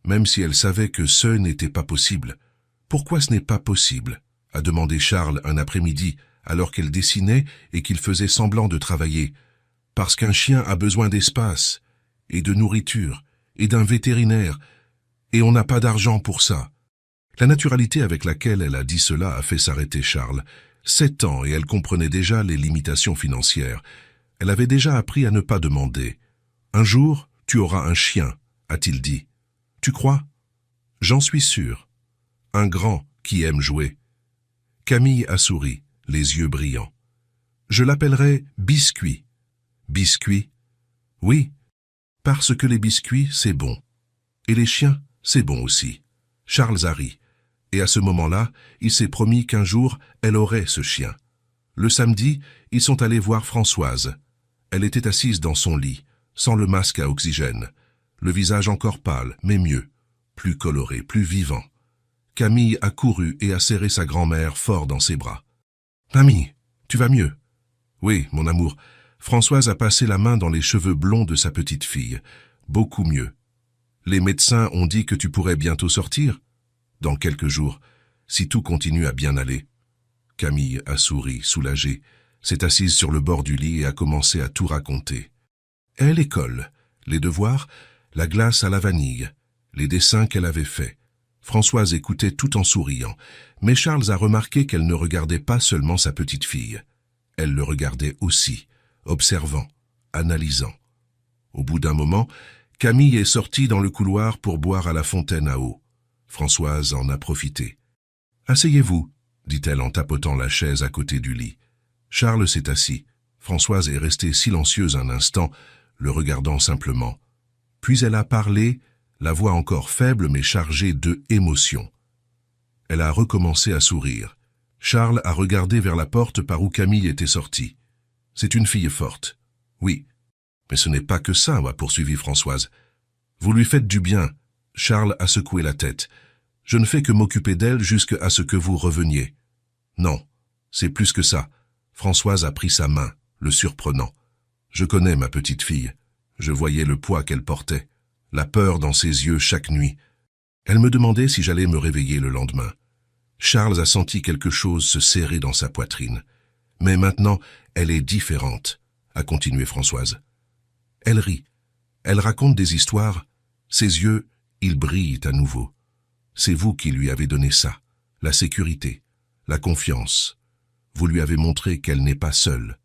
même si elle savait que ce n'était pas possible. « Pourquoi ce n'est pas possible ?» a demandé Charles un après-midi, alors qu'elle dessinait et qu'il faisait semblant de travailler. « Parce qu'un chien a besoin d'espace, et de nourriture, et d'un vétérinaire, et on n'a pas d'argent pour ça. » La naturalité avec laquelle elle a dit cela a fait s'arrêter Charles. 7 ans et elle comprenait déjà les limitations financières. Elle avait déjà appris à ne pas demander. « Un jour, tu auras un chien, » a-t-il dit. « Tu crois ?»« J'en suis sûr. Un grand qui aime jouer. » Camille a souri, les yeux brillants. « Je l'appellerai Biscuit. »« Biscuit ?»« Oui, parce que les biscuits, c'est bon. Et les chiens, c'est bon aussi. » Charles a ri. Et à ce moment-là, il s'est promis qu'un jour, elle aurait ce chien. Le samedi, ils sont allés voir Françoise. Elle était assise dans son lit, sans le masque à oxygène. Le visage encore pâle, mais mieux. Plus coloré, plus vivant. Camille a couru et a serré sa grand-mère fort dans ses bras. « Mamie, tu vas mieux ?»« Oui, mon amour. » Françoise a passé la main dans les cheveux blonds de sa petite fille. « Beaucoup mieux. »« Les médecins ont dit que tu pourrais bientôt sortir ?»« Dans quelques jours, si tout continue à bien aller. » Camille a souri, soulagée, s'est assise sur le bord du lit et a commencé à tout raconter. Et l'école, les devoirs, la glace à la vanille, les dessins qu'elle avait faits. Françoise écoutait tout en souriant, mais Charles a remarqué qu'elle ne regardait pas seulement sa petite fille. Elle le regardait aussi, observant, analysant. Au bout d'un moment, Camille est sortie dans le couloir pour boire à la fontaine à eau. Françoise en a profité. « Asseyez-vous » dit-elle en tapotant la chaise à côté du lit. Charles s'est assis. Françoise est restée silencieuse un instant, le regardant simplement. Puis elle a parlé, la voix encore faible mais chargée de émotion. Elle a recommencé à sourire. Charles a regardé vers la porte par où Camille était sortie. « C'est une fille forte. »« Oui. »« Mais ce n'est pas que ça, » a poursuivi Françoise. « Vous lui faites du bien. » Charles a secoué la tête. « Je ne fais que m'occuper d'elle jusqu'à ce que vous reveniez. »« Non, C'est plus que ça. Françoise a pris sa main, le surprenant. Je connais ma petite fille. Je voyais le poids qu'elle portait, la peur dans ses yeux chaque nuit. Elle me demandait si j'allais me réveiller le lendemain. Charles a senti quelque chose se serrer dans sa poitrine. Mais maintenant, elle est différente, a continué Françoise. Elle rit. Elle raconte des histoires. Ses yeux, ils brillent à nouveau. C'est vous qui lui avez donné ça, la sécurité, la confiance. Vous lui avez montré qu'elle n'est pas seule.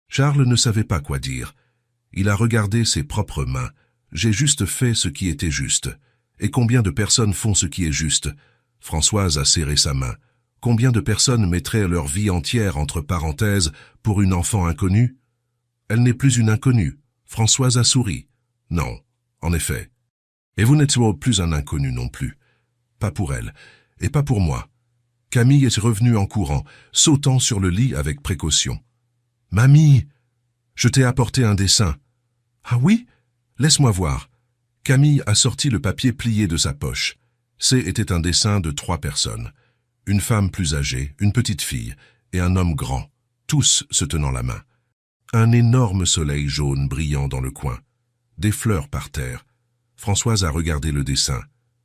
Charles ne savait pas quoi dire. Il a regardé ses propres mains. J'ai juste fait ce qui était juste. Et combien de personnes font ce qui est juste? Françoise a serré sa main. Combien de personnes mettraient leur vie entière entre parenthèses pour une enfant inconnue? Elle n'est plus une inconnue. Françoise a souri. Non, en effet. Et vous n'êtes plus un inconnu non plus. Pas pour elle, et pas pour moi. Camille est revenue en courant, sautant sur le lit avec précaution. « Mamie, je t'ai apporté un dessin. »« Ah oui? Laisse-moi voir. » Camille a sorti le papier plié de sa poche. C'était un dessin de 3 personnes. Une femme plus âgée, une petite fille et un homme grand, tous se tenant la main. Un énorme soleil jaune brillant dans le coin. Des fleurs par terre. Françoise a regardé le dessin,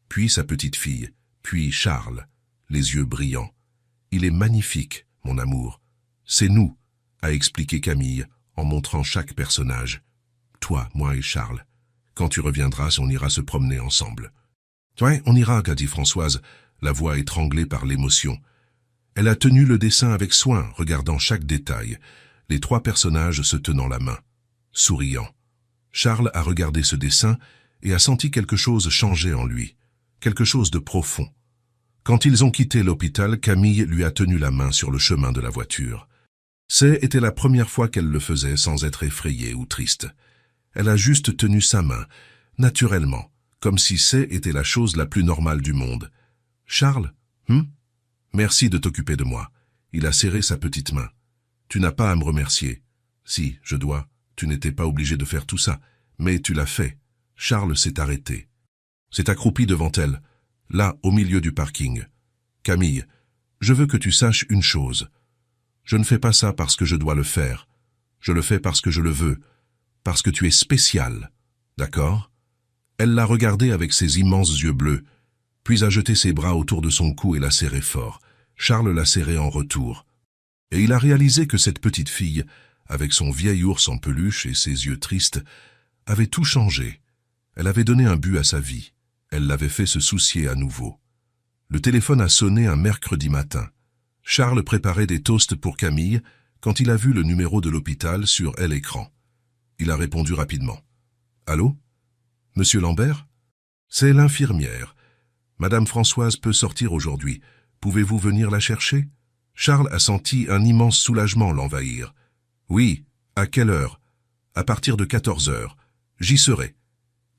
puis sa petite fille, puis Charles, les yeux brillants. « Il est magnifique, mon amour. C'est nous, » a expliqué Camille en montrant chaque personnage. « Toi, moi et Charles. Quand tu reviendras, on ira se promener ensemble. »« Ouais, on ira, » qu'a dit Françoise, la voix étranglée par l'émotion. Elle a tenu le dessin avec soin, regardant chaque détail, les 3 personnages se tenant la main, souriant. Charles a regardé ce dessin et a senti quelque chose changer en lui, quelque chose de profond. Quand ils ont quitté l'hôpital, Camille lui a tenu la main sur le chemin de la voiture. C'était la première fois qu'elle le faisait sans être effrayée ou triste. Elle a juste tenu sa main, naturellement, comme si était la chose la plus normale du monde. « Charles, merci de t'occuper de moi. » Il a serré sa petite main. « Tu n'as pas à me remercier. »« Si, je dois. Tu n'étais pas obligé de faire tout ça. Mais tu l'as fait. » Charles s'est arrêté. S'est accroupi devant elle, là, au milieu du parking. « Camille, je veux que tu saches une chose. Je ne fais pas ça parce que je dois le faire. Je le fais parce que je le veux. Parce que tu es spécial. D'accord ?» Elle l'a regardé avec ses immenses yeux bleus, puis a jeté ses bras autour de son cou et l'a serré fort. Charles l'a serré en retour. Et il a réalisé que cette petite fille, avec son vieil ours en peluche et ses yeux tristes, avait tout changé. Elle avait donné un but à sa vie. Elle l'avait fait se soucier à nouveau. Le téléphone a sonné un mercredi matin. Charles préparait des toasts pour Camille quand il a vu le numéro de l'hôpital sur l'écran. Il a répondu rapidement. « Allô? Monsieur Lambert? C'est l'infirmière. Madame Françoise peut sortir aujourd'hui. Pouvez-vous venir la chercher ?» Charles a senti un immense soulagement l'envahir. « Oui, à quelle heure? »« À partir de 14 heures. J'y serai. »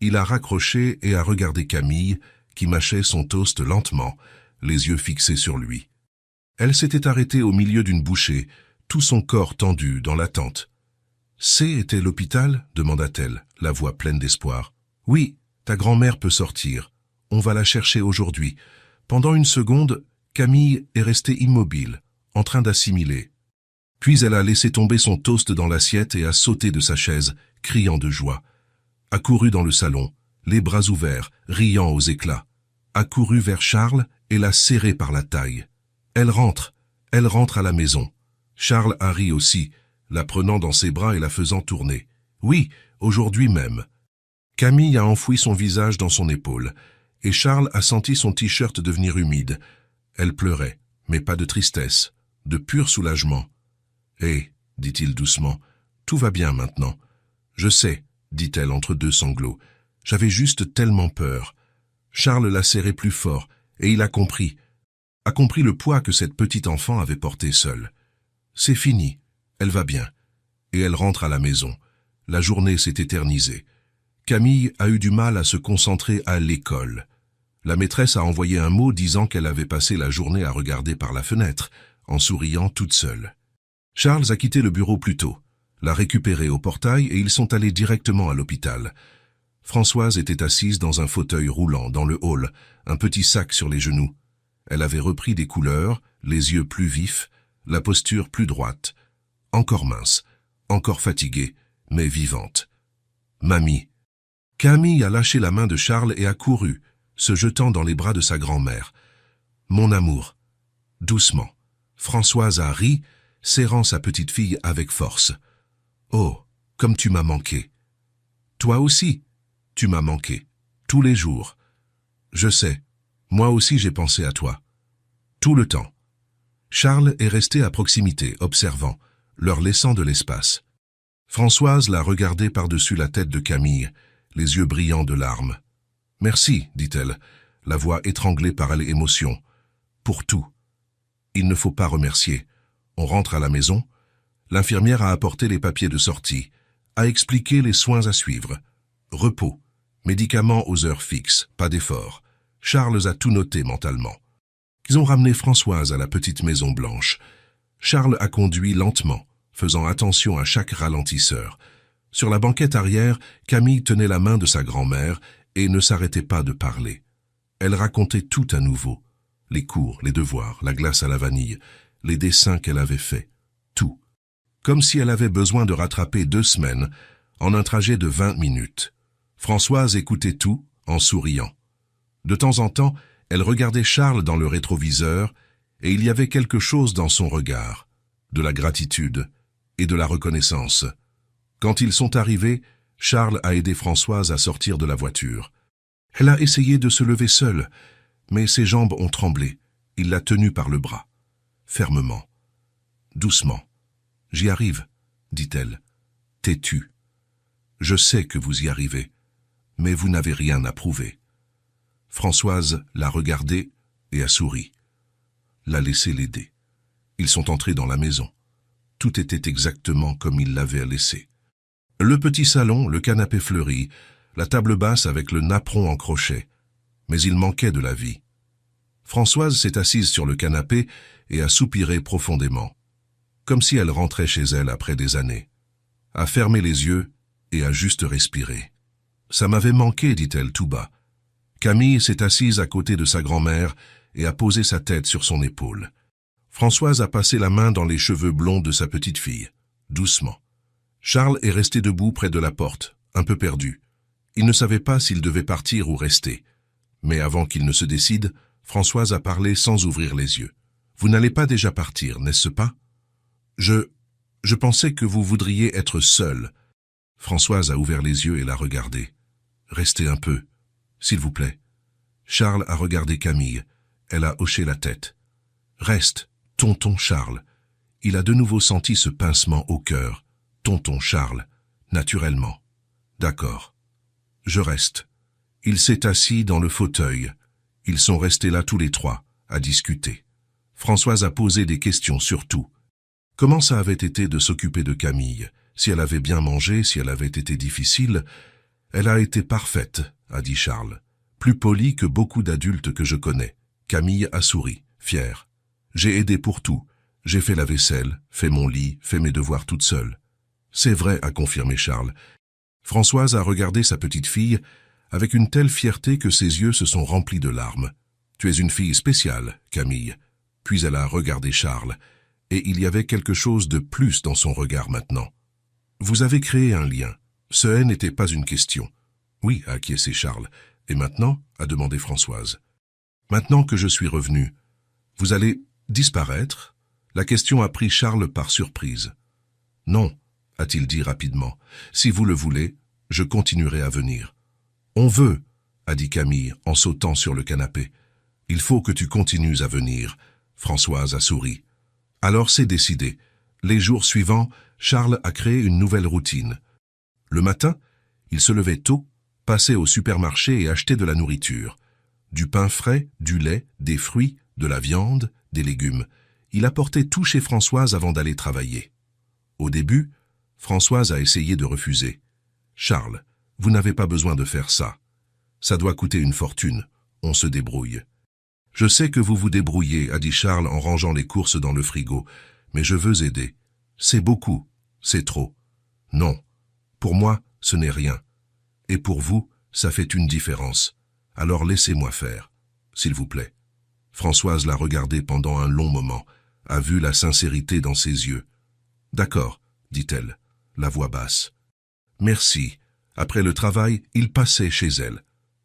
Il a raccroché et a regardé Camille, qui mâchait son toast lentement, les yeux fixés sur lui. Elle s'était arrêtée au milieu d'une bouchée, tout son corps tendu dans l'attente. « C'était l'hôpital » demanda-t-elle, la voix pleine d'espoir. « Oui, ta grand-mère peut sortir. On va la chercher aujourd'hui. » Pendant une seconde, Camille est restée immobile, en train d'assimiler. Puis elle a laissé tomber son toast dans l'assiette et a sauté de sa chaise, criant de joie. Accourut dans le salon, les bras ouverts, riant aux éclats. Accourut vers Charles et l'a serré par la taille. Elle rentre à la maison. Charles a ri aussi, la prenant dans ses bras et la faisant tourner. Oui, aujourd'hui même. Camille a enfoui son visage dans son épaule, et Charles a senti son t-shirt devenir humide. Elle pleurait, mais pas de tristesse, de pur soulagement. « Hé, dit-il doucement, tout va bien maintenant. Je sais, dit-elle entre 2 sanglots. J'avais juste tellement peur. Charles l'a serré plus fort, et il a compris le poids que cette petite enfant avait porté seule. C'est fini, elle va bien. Et elle rentre à la maison. La journée s'est éternisée. Camille a eu du mal à se concentrer à l'école. La maîtresse a envoyé un mot disant qu'elle avait passé la journée à regarder par la fenêtre, en souriant toute seule. Charles a quitté le bureau plus tôt, l'a récupéré au portail et ils sont allés directement à l'hôpital. Françoise était assise dans un fauteuil roulant dans le hall, un petit sac sur les genoux. Elle avait repris des couleurs, les yeux plus vifs, la posture plus droite, encore mince, encore fatiguée, mais vivante. « Mamie !» Camille a lâché la main de Charles et a couru, se jetant dans les bras de sa grand-mère. « Mon amour !» Doucement, Françoise a ri, serrant sa petite fille avec force. « Oh, comme tu m'as manqué !»« Toi aussi, tu m'as manqué, tous les jours. »« Je sais, moi aussi j'ai pensé à toi. » Tout le temps. Charles est resté à proximité, observant, leur laissant de l'espace. Françoise l'a regardé par-dessus la tête de Camille, les yeux brillants de larmes. « Merci, dit-elle, la voix étranglée par l'émotion. « Pour tout. » Il ne faut pas remercier. On rentre à la maison. L'infirmière a apporté les papiers de sortie, a expliqué les soins à suivre. Repos, médicaments aux heures fixes, pas d'effort. Charles a tout noté mentalement. Ils ont ramené Françoise à la petite maison blanche. Charles a conduit lentement, faisant attention à chaque ralentisseur. Sur la banquette arrière, Camille tenait la main de sa grand-mère et ne s'arrêtait pas de parler. Elle racontait tout à nouveau. Les cours, les devoirs, la glace à la vanille, les dessins qu'elle avait faits, tout. Comme si elle avait besoin de rattraper 2 semaines en un trajet de 20 minutes. Françoise écoutait tout en souriant. De temps en temps, elle regardait Charles dans le rétroviseur et il y avait quelque chose dans son regard, de la gratitude et de la reconnaissance. Quand ils sont arrivés, Charles a aidé Françoise à sortir de la voiture. Elle a essayé de se lever seule, mais ses jambes ont tremblé. Il l'a tenue par le bras, fermement, doucement. « J'y arrive, » dit-elle, têtue. « Je sais que vous y arrivez, mais vous n'avez rien à prouver. » Françoise l'a regardé et a souri. L'a laissé l'aider. Ils sont entrés dans la maison. Tout était exactement comme il l'avait laissé. Le petit salon, le canapé fleuri, la table basse avec le napperon en crochet. Mais il manquait de la vie. Françoise s'est assise sur le canapé et a soupiré profondément, comme si elle rentrait chez elle après des années. A fermé les yeux et a juste respiré. « Ça m'avait manqué, dit-elle tout bas. » Camille s'est assise à côté de sa grand-mère et a posé sa tête sur son épaule. Françoise a passé la main dans les cheveux blonds de sa petite fille, doucement. Charles est resté debout près de la porte, un peu perdu. Il ne savait pas s'il devait partir ou rester. Mais avant qu'il ne se décide, Françoise a parlé sans ouvrir les yeux. « Vous n'allez pas déjà partir, n'est-ce pas ? » Je pensais que vous voudriez être seule. » Françoise a ouvert les yeux et l'a regardé. « Restez un peu, s'il vous plaît. » Charles a regardé Camille. Elle a hoché la tête. « Reste, tonton Charles. » Il a de nouveau senti ce pincement au cœur. « Tonton Charles, naturellement. »« D'accord. Je reste. » Il s'est assis dans le fauteuil. Ils sont restés là tous les trois, à discuter. Françoise a posé des questions sur tout. Comment ça avait été de s'occuper de Camille? Si elle avait bien mangé, si elle avait été difficile? Elle a été parfaite, a dit Charles. Plus polie que beaucoup d'adultes que je connais. Camille a souri, fière. J'ai aidé pour tout. J'ai fait la vaisselle, fait mon lit, fait mes devoirs toute seule. C'est vrai, a confirmé Charles. Françoise a regardé sa petite fille avec une telle fierté que ses yeux se sont remplis de larmes. Tu es une fille spéciale, Camille. Puis elle a regardé Charles, et il y avait quelque chose de plus dans son regard maintenant. Vous avez créé un lien. Ce « n'était pas une question. Oui, a acquiescé Charles. Et maintenant, a demandé Françoise. Maintenant que je suis revenu, vous allez disparaître? La question a pris Charles par surprise. Non, a-t-il dit rapidement. Si vous le voulez, je continuerai à venir. On veut, a dit Camille en sautant sur le canapé. Il faut que tu continues à venir. Françoise a souri. Alors c'est décidé. Les jours suivants, Charles a créé une nouvelle routine. Le matin, il se levait tôt, passait au supermarché et achetait de la nourriture. Du pain frais, du lait, des fruits, de la viande, des légumes. Il apportait tout chez Françoise avant d'aller travailler. Au début, Françoise a essayé de refuser. « Charles, vous n'avez pas besoin de faire ça. Ça doit coûter une fortune. On se débrouille. » « Je sais que vous vous débrouillez, a dit Charles en rangeant les courses dans le frigo, mais je veux aider. C'est beaucoup, c'est trop. Non, pour moi, ce n'est rien. Et pour vous, ça fait une différence. Alors laissez-moi faire, s'il vous plaît. » Françoise l'a regardé pendant un long moment, a vu la sincérité dans ses yeux. « D'accord, dit-elle, la voix basse. « Merci. » Après le travail, il passait chez elle.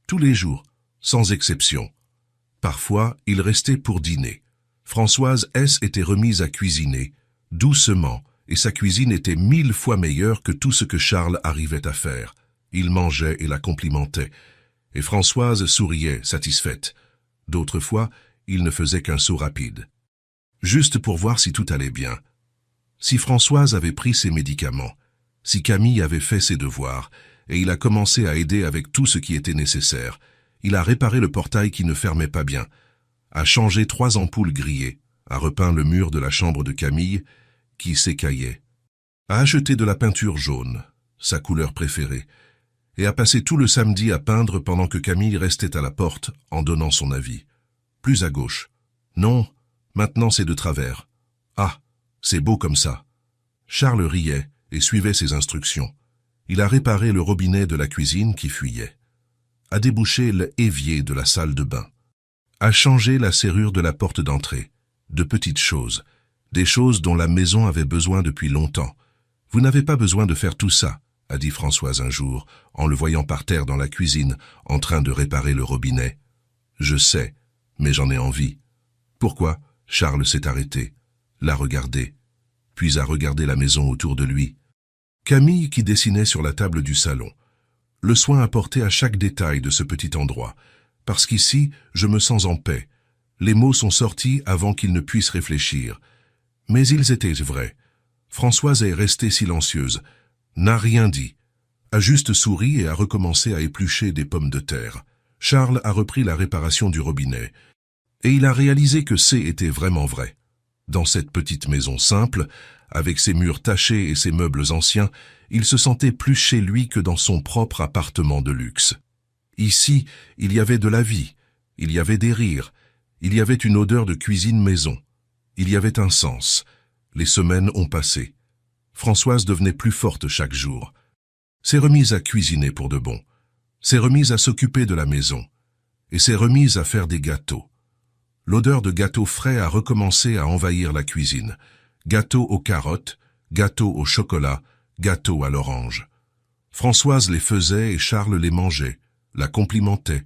Tous les jours, sans exception. Parfois, il restait pour dîner. Françoise S. était remise à cuisiner, doucement, et sa cuisine était 1000 fois meilleure que tout ce que Charles arrivait à faire. Il mangeait et la complimentait, et Françoise souriait, satisfaite. D'autres fois, il ne faisait qu'un saut rapide. Juste pour voir si tout allait bien. Si Françoise avait pris ses médicaments, si Camille avait fait ses devoirs, et il a commencé à aider avec tout ce qui était nécessaire. Il a réparé le portail qui ne fermait pas bien, a changé 3 ampoules grillées, a repeint le mur de la chambre de Camille, qui s'écaillait, a acheté de la peinture jaune, sa couleur préférée, et a passé tout le samedi à peindre pendant que Camille restait à la porte en donnant son avis. Plus à gauche. Non, maintenant c'est de travers. Ah, c'est beau comme ça. Charles riait et suivait ses instructions. Il a réparé le robinet de la cuisine qui fuyait, a débouché l'évier de la salle de bain, a changé la serrure de la porte d'entrée. De petites choses, des choses dont la maison avait besoin depuis longtemps. « Vous n'avez pas besoin de faire tout ça », a dit Françoise un jour, en le voyant par terre dans la cuisine, en train de réparer le robinet. « Je sais, mais j'en ai envie. » Pourquoi ? Charles s'est arrêté, l'a regardé, puis a regardé la maison autour de lui. Camille qui dessinait sur la table du salon. Le soin apporté à chaque détail de ce petit endroit, parce qu'ici, je me sens en paix. Les mots sont sortis avant qu'ils ne puissent réfléchir. Mais ils étaient vrais. Françoise est restée silencieuse, n'a rien dit, a juste souri et a recommencé à éplucher des pommes de terre. Charles a repris la réparation du robinet, et il a réalisé que était vraiment vrai. Dans cette petite maison simple, avec ses murs tachés et ses meubles anciens, il se sentait plus chez lui que dans son propre appartement de luxe. Ici, il y avait de la vie, il y avait des rires, il y avait une odeur de cuisine maison, il y avait un sens. Les semaines ont passé. Françoise devenait plus forte chaque jour. S'est remise à cuisiner pour de bon, s'est remise à s'occuper de la maison, et s'est remise à faire des gâteaux. L'odeur de gâteaux frais a recommencé à envahir la cuisine. Gâteaux aux carottes, gâteaux au chocolat, gâteaux à l'orange. Françoise les faisait et Charles les mangeait, la complimentait,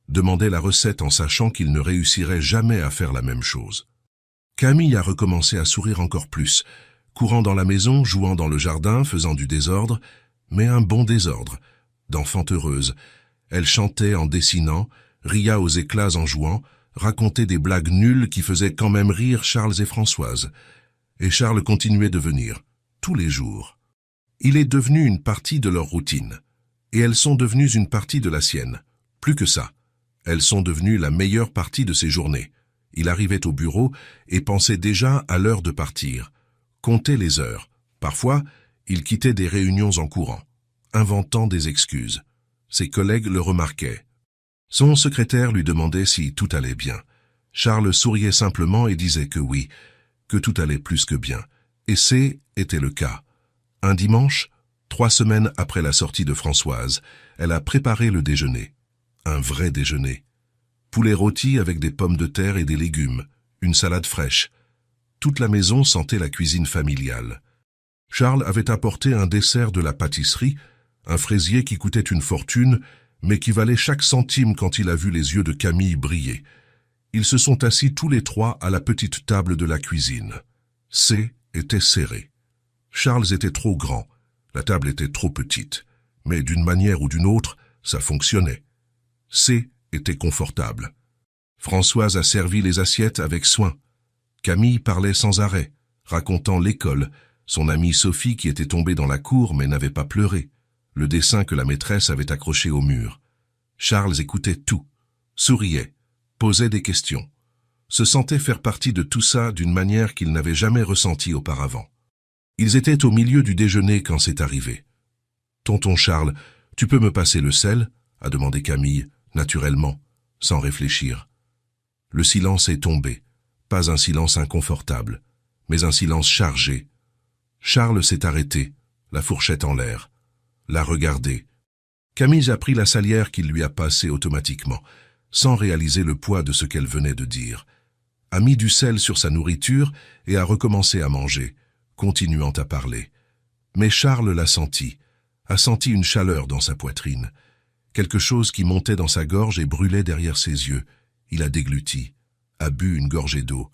demandait la recette en sachant qu'il ne réussirait jamais à faire la même chose. Camille a recommencé à sourire encore plus, courant dans la maison, jouant dans le jardin, faisant du désordre, mais un bon désordre, d'enfant heureuse. Elle chantait en dessinant, ria aux éclats en jouant, racontait des blagues nulles qui faisaient quand même rire Charles et Françoise. Et Charles continuait de venir, tous les jours. Il est devenu une partie de leur routine, et elles sont devenues une partie de la sienne. Plus que ça, elles sont devenues la meilleure partie de ses journées. Il arrivait au bureau et pensait déjà à l'heure de partir, comptait les heures. Parfois, il quittait des réunions en courant, inventant des excuses. Ses collègues le remarquaient. Son secrétaire lui demandait si tout allait bien. Charles souriait simplement et disait que oui, que tout allait plus que bien. Et était le cas. Un dimanche, 3 semaines après la sortie de Françoise, elle a préparé le déjeuner. Un vrai déjeuner. Poulet rôti avec des pommes de terre et des légumes, une salade fraîche. Toute la maison sentait la cuisine familiale. Charles avait apporté un dessert de la pâtisserie, un fraisier qui coûtait une fortune, mais qui valait chaque centime quand il a vu les yeux de Camille briller. Ils se sont assis tous les 3 à la petite table de la cuisine. Était serré. Charles était trop grand, la table était trop petite, mais d'une manière ou d'une autre, ça fonctionnait. Était confortable. Françoise a servi les assiettes avec soin. Camille parlait sans arrêt, racontant l'école, son amie Sophie qui était tombée dans la cour mais n'avait pas pleuré, le dessin que la maîtresse avait accroché au mur. Charles écoutait tout, souriait, posait des questions, se sentait faire partie de tout ça d'une manière qu'il n'avait jamais ressentie auparavant. Ils étaient au milieu du déjeuner quand c'est arrivé. « Tonton Charles, tu peux me passer le sel ?» a demandé Camille, naturellement, sans réfléchir. Le silence est tombé, pas un silence inconfortable, mais un silence chargé. Charles s'est arrêté, la fourchette en l'air, l'a regardé. Camille a pris la salière qu'il lui a passée automatiquement, sans réaliser le poids de ce qu'elle venait de dire. a mis du sel sur sa nourriture et a recommencé à manger, continuant à parler. Mais Charles l'a senti, a senti une chaleur dans sa poitrine, quelque chose qui montait dans sa gorge et brûlait derrière ses yeux. Il a dégluti, a bu une gorgée d'eau,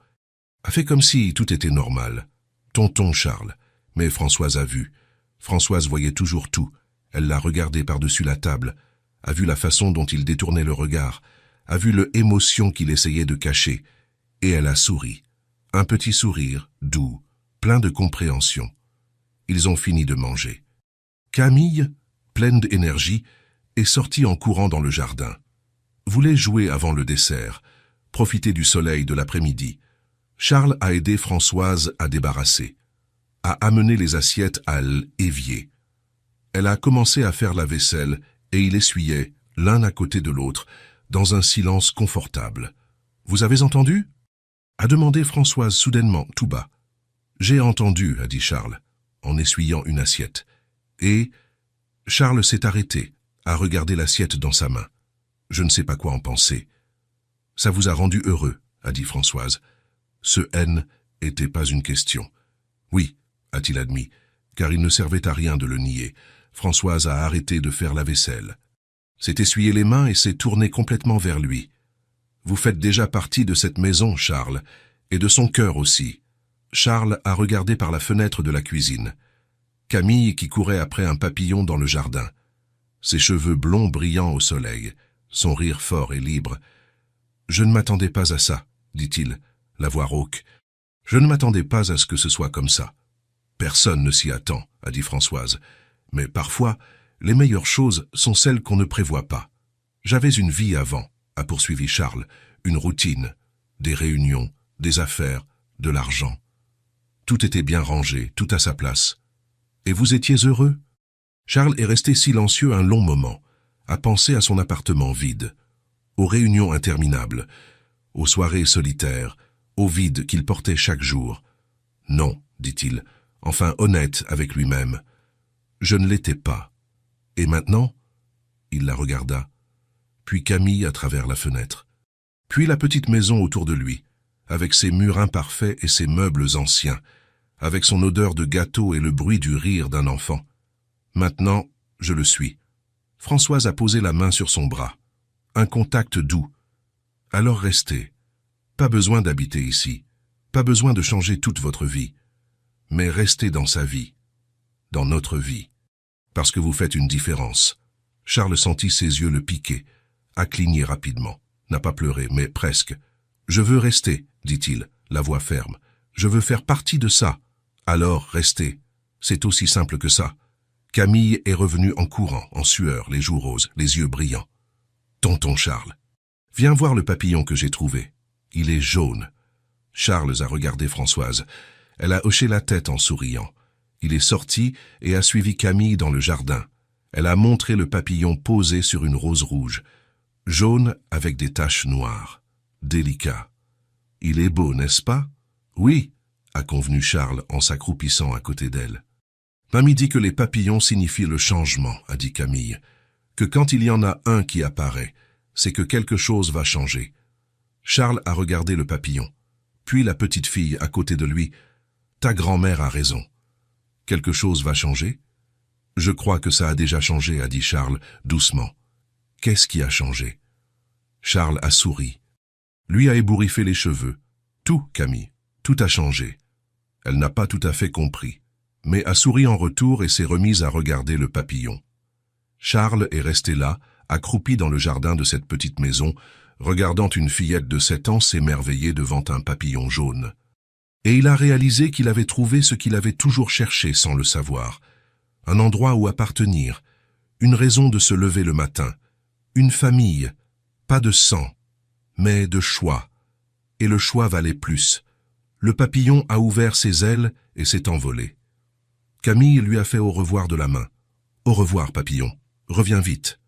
a fait comme si tout était normal. Tonton Charles. Mais Françoise a vu. Françoise voyait toujours tout. Elle l'a regardé par-dessus la table, a vu la façon dont il détournait le regard, a vu l'émotion qu'il essayait de cacher, et elle a souri. Un petit sourire, doux, plein de compréhension. Ils ont fini de manger. Camille, pleine d'énergie, est sortie en courant dans le jardin. Voulait jouer avant le dessert, profiter du soleil de l'après-midi. Charles a aidé Françoise à débarrasser, a amené les assiettes à l'évier. Elle a commencé à faire la vaisselle et il essuyait, l'un à côté de l'autre, dans un silence confortable. « Vous avez entendu ?» a demandé Françoise soudainement, tout bas. « J'ai entendu », a dit Charles, en essuyant une assiette. Et Charles s'est arrêté, a regardé l'assiette dans sa main. Je ne sais pas quoi en penser. « Ça vous a rendu heureux », a dit Françoise. Ce « N » était pas une question. « Oui », a-t-il admis, car il ne servait à rien de le nier. Françoise a arrêté de faire la vaisselle. S'est essuyé les mains et s'est tournée complètement vers lui. « Vous faites déjà partie de cette maison, Charles, et de son cœur aussi. » Charles a regardé par la fenêtre de la cuisine. Camille qui courait après un papillon dans le jardin. Ses cheveux blonds brillant au soleil, son rire fort et libre. « Je ne m'attendais pas à ça, » dit-il, la voix rauque. « Je ne m'attendais pas à ce que ce soit comme ça. »« Personne ne s'y attend, » a dit Françoise. « Mais parfois, les meilleures choses sont celles qu'on ne prévoit pas. J'avais une vie avant, » a poursuivi Charles, une routine, des réunions, des affaires, de l'argent. Tout était bien rangé, tout à sa place. Et vous étiez heureux? Charles est resté silencieux un long moment, à penser à son appartement vide, aux réunions interminables, aux soirées solitaires, au vide qu'il portait chaque jour. Non, dit-il, enfin honnête avec lui-même. Je ne l'étais pas. Et maintenant? Il la regarda, puis Camille à travers la fenêtre, puis la petite maison autour de lui, avec ses murs imparfaits et ses meubles anciens, avec son odeur de gâteau et le bruit du rire d'un enfant. Maintenant, je le suis. Françoise a posé la main sur son bras. Un contact doux. Alors restez. Pas besoin d'habiter ici. Pas besoin de changer toute votre vie. Mais restez dans sa vie. Dans notre vie. Parce que vous faites une différence. Charles sentit ses yeux le piquer, a cligné rapidement. N'a pas pleuré, mais presque. Je veux rester, dit-il, la voix ferme. Je veux faire partie de ça. Alors restez. C'est aussi simple que ça. Camille est revenue en courant, en sueur, les joues roses, les yeux brillants. Tonton Charles, viens voir le papillon que j'ai trouvé. Il est jaune. Charles a regardé Françoise. Elle a hoché la tête en souriant. Il est sorti et a suivi Camille dans le jardin. Elle a montré le papillon posé sur une rose rouge, jaune avec des taches noires. Délicat. Il est beau, n'est-ce pas? Oui, a convenu Charles en s'accroupissant à côté d'elle. Mamie dit que les papillons signifient le changement, a dit Camille, que quand il y en a un qui apparaît, c'est que quelque chose va changer. Charles a regardé le papillon, puis la petite fille à côté de lui. Ta grand-mère a raison. Quelque chose va changer? Je crois que ça a déjà changé, a dit Charles doucement. Qu'est-ce qui a changé? Charles a souri. Lui a ébouriffé les cheveux. Tout, Camille, tout a changé. Elle n'a pas tout à fait compris, mais a souri en retour et s'est remise à regarder le papillon. Charles est resté là, accroupi dans le jardin de cette petite maison, regardant une fillette de 7 ans s'émerveiller devant un papillon jaune. Et il a réalisé qu'il avait trouvé ce qu'il avait toujours cherché sans le savoir. Un endroit où appartenir, une raison de se lever le matin, une famille, pas de sang, mais de choix. Et le choix valait plus. Le papillon a ouvert ses ailes et s'est envolé. Camille lui a fait au revoir de la main. « Au revoir, papillon. Reviens vite. »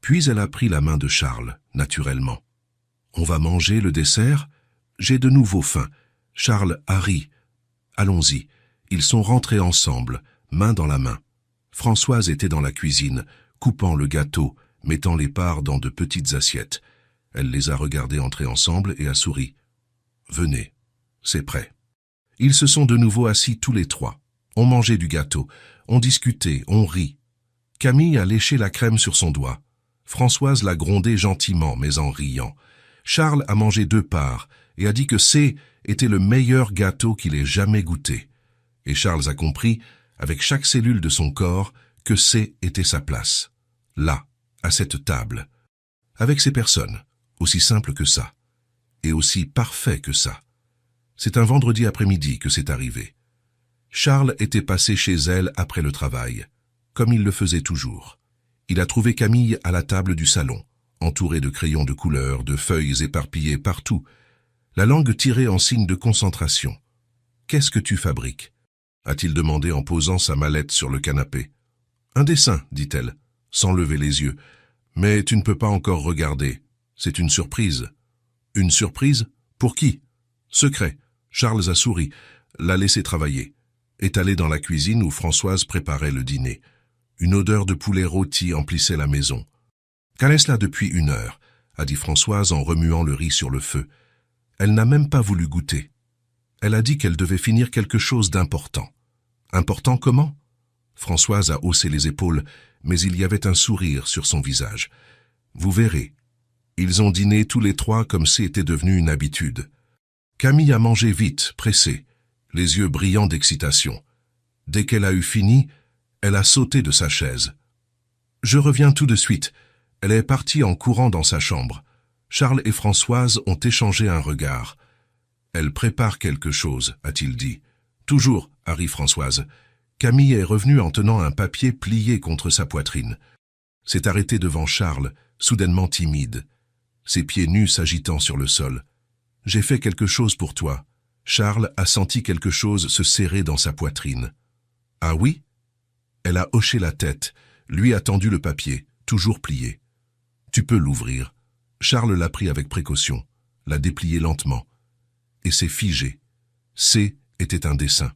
Puis elle a pris la main de Charles, naturellement. « On va manger le dessert? J'ai de nouveau faim. » Charles a ri. « Allons-y. » Ils sont rentrés ensemble, main dans la main. Françoise était dans la cuisine, coupant le gâteau, mettant les parts dans de petites assiettes. Elle les a regardés entrer ensemble et a souri. Venez, c'est prêt. Ils se sont de nouveau assis tous les trois. On mangeait du gâteau, on discutait, on rit. Camille a léché la crème sur son doigt. Françoise l'a grondé gentiment, mais en riant. Charles a mangé 2 parts et a dit que C était le meilleur gâteau qu'il ait jamais goûté. Et Charles a compris, avec chaque cellule de son corps, que C était sa place. Là, à cette table. Avec ces personnes, aussi simple que ça. Et aussi parfait que ça. C'est un vendredi après-midi que c'est arrivé. Charles était passé chez elle après le travail, comme il le faisait toujours. Il a trouvé Camille à la table du salon, entourée de crayons de couleur, de feuilles éparpillées partout, la langue tirée en signe de concentration. « Qu'est-ce que tu fabriques » a-t-il demandé en posant sa mallette sur le canapé. « Un dessin, dit-elle, sans lever les yeux. Mais tu ne peux pas encore regarder. C'est une surprise. » « Une surprise? Pour qui ?»« Secret. » Charles a souri, l'a laissé travailler. Est allé dans la cuisine où Françoise préparait le dîner. Une odeur de poulet rôti emplissait la maison. « Qu'elle est là depuis 1 heure » a dit Françoise en remuant le riz sur le feu. Elle n'a même pas voulu goûter. Elle a dit qu'elle devait finir quelque chose d'important. Important comment? Françoise a haussé les épaules, mais il y avait un sourire sur son visage. Vous verrez. Ils ont dîné tous les 3 comme c'était devenu une habitude. Camille a mangé vite, pressée, les yeux brillants d'excitation. Dès qu'elle a eu fini, elle a sauté de sa chaise. « Je reviens tout de suite. » Elle est partie en courant dans sa chambre. Charles et Françoise ont échangé un regard. « Elle prépare quelque chose, a-t-il dit. »« Toujours, » a ri Françoise. Camille est revenue en tenant un papier plié contre sa poitrine. S'est arrêtée devant Charles, soudainement timide, ses pieds nus s'agitant sur le sol. « J'ai fait quelque chose pour toi. » Charles a senti quelque chose se serrer dans sa poitrine. « Ah oui ?» Elle a hoché la tête, lui a tendu le papier, toujours plié. « Tu peux l'ouvrir. » Charles l'a pris avec précaution, l'a déplié lentement. Et c'est figé. C était un dessin.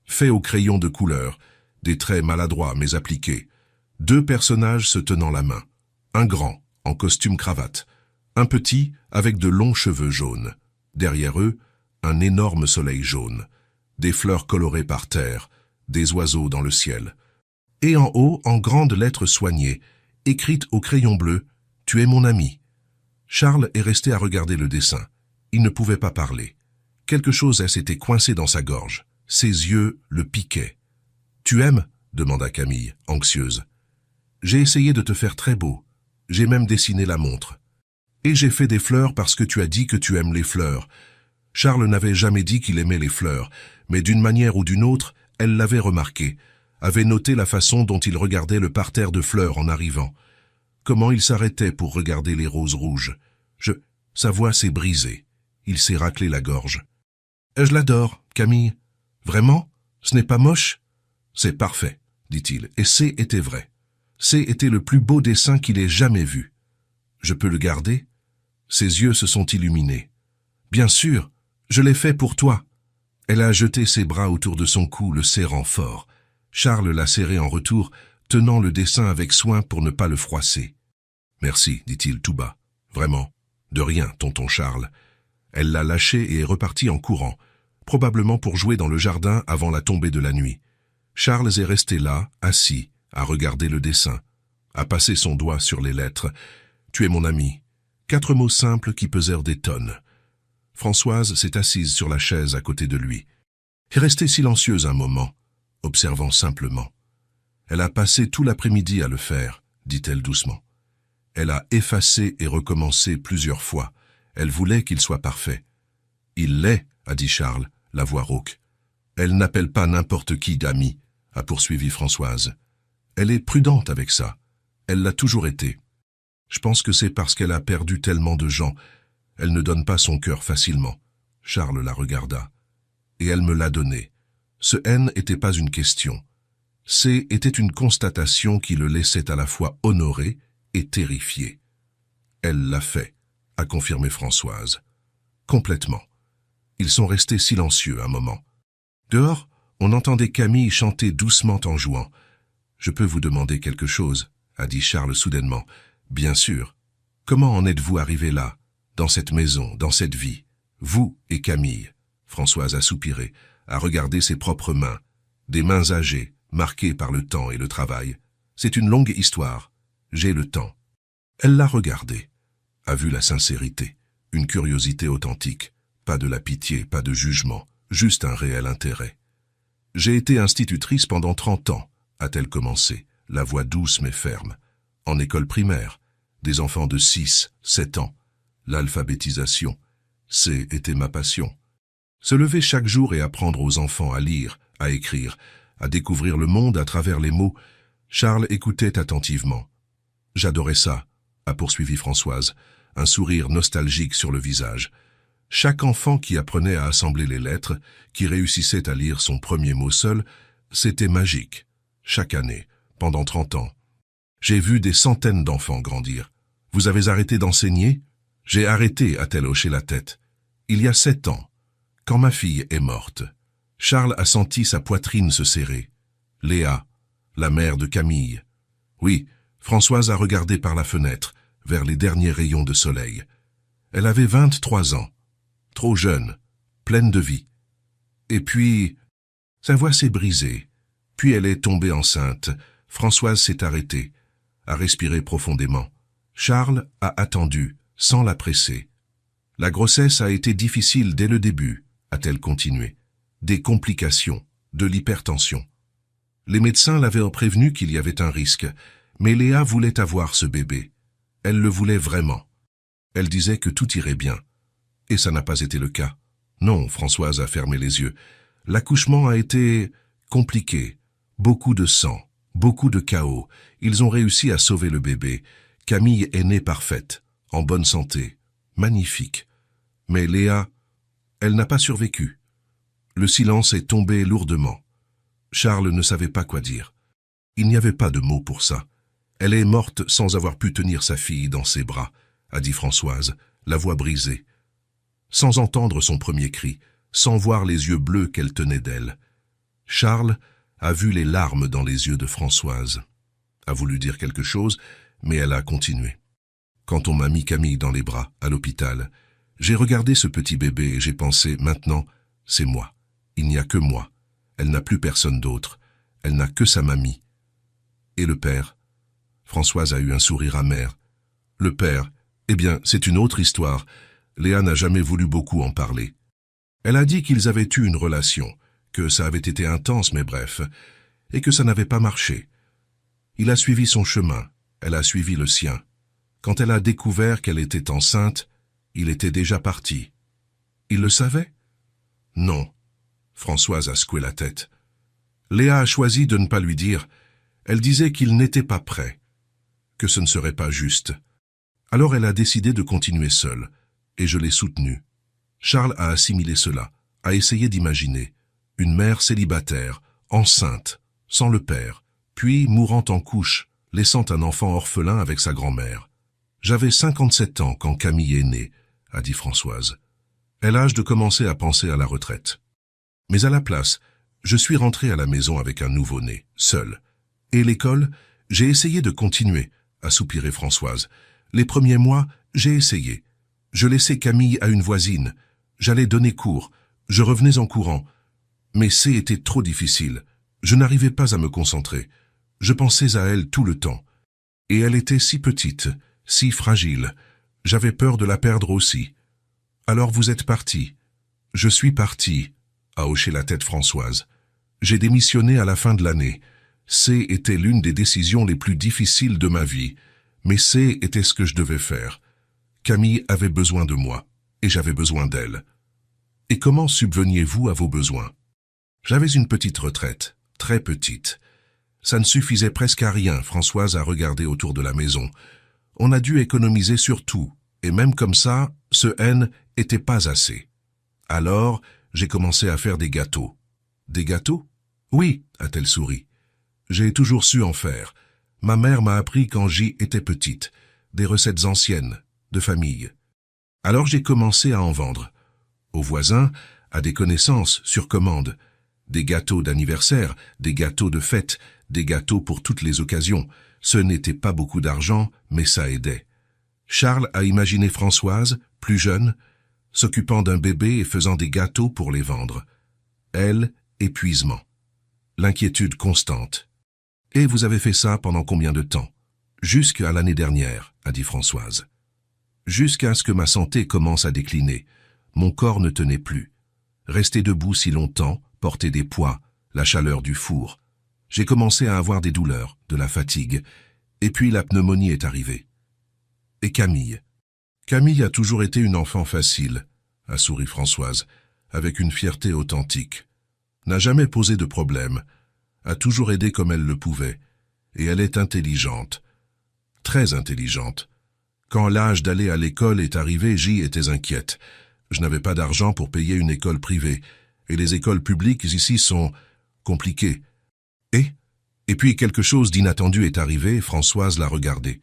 Fait au crayon de couleur, des traits maladroits mais appliqués. 2 personnages se tenant la main. Un grand, en costume cravate. Un petit, avec de longs cheveux jaunes. Derrière eux, un énorme soleil jaune. Des fleurs colorées par terre, des oiseaux dans le ciel. Et en haut, en grandes lettres soignées, écrites au crayon bleu, « Tu es mon ami ». Charles est resté à regarder le dessin. Il ne pouvait pas parler. Quelque chose s'était coincé dans sa gorge. Ses yeux le piquaient. « Tu aimes ?» demanda Camille, anxieuse. « J'ai essayé de te faire très beau. J'ai même dessiné la montre. Et j'ai fait des fleurs parce que tu as dit que tu aimes les fleurs. » Charles n'avait jamais dit qu'il aimait les fleurs, mais d'une manière ou d'une autre, elle l'avait remarqué, avait noté la façon dont il regardait le parterre de fleurs en arrivant. Comment il s'arrêtait pour regarder les roses rouges. Sa voix s'est brisée. Il s'est raclé la gorge. « Je l'adore, Camille. Vraiment? Ce n'est pas moche ?»« C'est parfait, » dit-il, et C était vrai. C était le plus beau dessin qu'il ait jamais vu. « Je peux le garder ?» Ses yeux se sont illuminés. « Bien sûr, je l'ai fait pour toi. » Elle a jeté ses bras autour de son cou, le serrant fort. Charles l'a serré en retour, tenant le dessin avec soin pour ne pas le froisser. « Merci, dit-il tout bas. Vraiment. De rien, tonton Charles. » Elle l'a lâché et est repartie en courant, probablement pour jouer dans le jardin avant la tombée de la nuit. Charles est resté là, assis, à regarder le dessin, à passer son doigt sur les lettres. « Tu es mon ami. » 4 mots simples qui pesèrent des tonnes. Françoise s'est assise sur la chaise à côté de lui. Est restée silencieuse un moment, observant simplement. Elle a passé tout l'après-midi à le faire, dit-elle doucement. Elle a effacé et recommencé plusieurs fois. Elle voulait qu'il soit parfait. « Il l'est, » a dit Charles, la voix rauque. « Elle n'appelle pas n'importe qui d'ami, » a poursuivi Françoise. « Elle est prudente avec ça. Elle l'a toujours été. Je pense que c'est parce qu'elle a perdu tellement de gens. Elle ne donne pas son cœur facilement. » Charles la regarda. « Et elle me l'a donné. Ce N n'était pas une question. C était une constatation qui le laissait à la fois honoré et terrifié. Elle l'a fait, a confirmé Françoise. Complètement. Ils sont restés silencieux un moment. Dehors, on entendait Camille chanter doucement en jouant. « Je peux vous demander quelque chose ?» a dit Charles soudainement. « Bien sûr. Comment en êtes-vous arrivé là, dans cette maison, dans cette vie? Vous et Camille. Françoise a soupiré, a regardé ses propres mains, des mains âgées, marquées par le temps et le travail. C'est une longue histoire. J'ai le temps. Elle l'a regardé, a vu la sincérité, une curiosité authentique, pas de la pitié, pas de jugement, juste un réel intérêt. J'ai été institutrice pendant 30 ans, a-t-elle commencé, la voix douce mais ferme. En école primaire, des enfants de 6, 7 ans. L'alphabétisation, était ma passion. Se lever chaque jour et apprendre aux enfants à lire, à écrire, à découvrir le monde à travers les mots. Charles écoutait attentivement. J'adorais ça, a poursuivi Françoise, un sourire nostalgique sur le visage. Chaque enfant qui apprenait à assembler les lettres, qui réussissait à lire son premier mot seul, c'était magique. Chaque année, pendant 30 ans. J'ai vu des centaines d'enfants grandir. Vous avez arrêté d'enseigner? J'ai arrêté, a-t-elle hoché la tête. Il y a 7 ans, quand ma fille est morte. Charles a senti sa poitrine se serrer. Léa, la mère de Camille. Oui, Françoise a regardé par la fenêtre, vers les derniers rayons de soleil. Elle avait 23 ans, trop jeune, pleine de vie. Et puis, sa voix s'est brisée. Puis elle est tombée enceinte. Françoise s'est arrêtée, a respiré profondément. Charles a attendu, sans la presser. La grossesse a été difficile dès le début, a-t-elle continué. Des complications, de l'hypertension. Les médecins l'avaient prévenu qu'il y avait un risque, mais Léa voulait avoir ce bébé. Elle le voulait vraiment. Elle disait que tout irait bien. Et ça n'a pas été le cas. Non, Françoise a fermé les yeux. L'accouchement a été compliqué. Beaucoup de sang, beaucoup de chaos. Ils ont réussi à sauver le bébé. Camille est née parfaite, en bonne santé, magnifique. Mais Léa, elle n'a pas survécu. Le silence est tombé lourdement. Charles ne savait pas quoi dire. Il n'y avait pas de mots pour ça. Elle est morte sans avoir pu tenir sa fille dans ses bras, a dit Françoise, la voix brisée. Sans entendre son premier cri, sans voir les yeux bleus qu'elle tenait d'elle. Charles a vu les larmes dans les yeux de Françoise. A voulu dire quelque chose, mais elle a continué. Quand on m'a mis Camille dans les bras, à l'hôpital, j'ai regardé ce petit bébé et j'ai pensé, maintenant, c'est moi. Il n'y a que moi. Elle n'a plus personne d'autre. Elle n'a que sa mamie. Et le père? Françoise a eu un sourire amer. Le père, eh bien, c'est une autre histoire. Léa n'a jamais voulu beaucoup en parler. Elle a dit qu'ils avaient eu une relation, que ça avait été intense, mais bref, et que ça n'avait pas marché. Il a suivi son chemin, elle a suivi le sien. Quand elle a découvert qu'elle était enceinte, il était déjà parti. Il le savait? Non. Françoise a secoué la tête. Léa a choisi de ne pas lui dire. Elle disait qu'il n'était pas prêt, que ce ne serait pas juste. Alors elle a décidé de continuer seule, et je l'ai soutenue. Charles a assimilé cela, a essayé d'imaginer. Une mère célibataire, enceinte, sans le père, puis mourant en couche, laissant un enfant orphelin avec sa grand-mère. J'avais 57 ans quand Camille est née, a dit Françoise. Elle a l'âge de commencer à penser à la retraite. Mais à la place, je suis rentrée à la maison avec un nouveau-né, seul. Et l'école, j'ai essayé de continuer, a soupiré Françoise. Les premiers mois, j'ai essayé. Je laissais Camille à une voisine. J'allais donner cours. Je revenais en courant. Mais était trop difficile. Je n'arrivais pas à me concentrer. Je pensais à elle tout le temps. Et elle était si petite, si fragile. J'avais peur de la perdre aussi. Alors vous êtes parti. Je suis parti, a hoché la tête Françoise. J'ai démissionné à la fin de l'année. Était l'une des décisions les plus difficiles de ma vie. Mais était ce que je devais faire. Camille avait besoin de moi, et j'avais besoin d'elle. Et comment subveniez-vous à vos besoins? J'avais une petite retraite, très petite. Ça ne suffisait presque à rien, Françoise a regardé autour de la maison. On a dû économiser sur tout, et même comme ça, ce N était pas assez. Alors, j'ai commencé à faire des gâteaux. Des gâteaux? Oui, a-t-elle souri. J'ai toujours su en faire. Ma mère m'a appris quand j'y étais petite, des recettes anciennes, de famille. Alors j'ai commencé à en vendre. Aux voisins, à des connaissances, sur commande. Des gâteaux d'anniversaire, des gâteaux de fête, des gâteaux pour toutes les occasions. Ce n'était pas beaucoup d'argent, mais ça aidait. Charles a imaginé Françoise, plus jeune. s'occupant d'un bébé et faisant des gâteaux pour les vendre. Elle, épuisement. L'inquiétude constante. « Et vous avez fait ça pendant combien de temps ?»« Jusqu'à l'année dernière, » a dit Françoise. « Jusqu'à ce que ma santé commence à décliner. Mon corps ne tenait plus. Rester debout si longtemps, porter des poids, la chaleur du four. J'ai commencé à avoir des douleurs, de la fatigue, et puis la pneumonie est arrivée. » « Et Camille ?»« Camille a toujours été une enfant facile, » a souri Françoise, avec une fierté authentique. N'a jamais posé de problème, a toujours aidé comme elle le pouvait, et elle est intelligente, très intelligente. Quand l'âge d'aller à l'école est arrivé, j'y étais inquiète. Je n'avais pas d'argent pour payer une école privée, et les écoles publiques ici sont compliquées. Et puis quelque chose d'inattendu est arrivé, Françoise l'a regardé.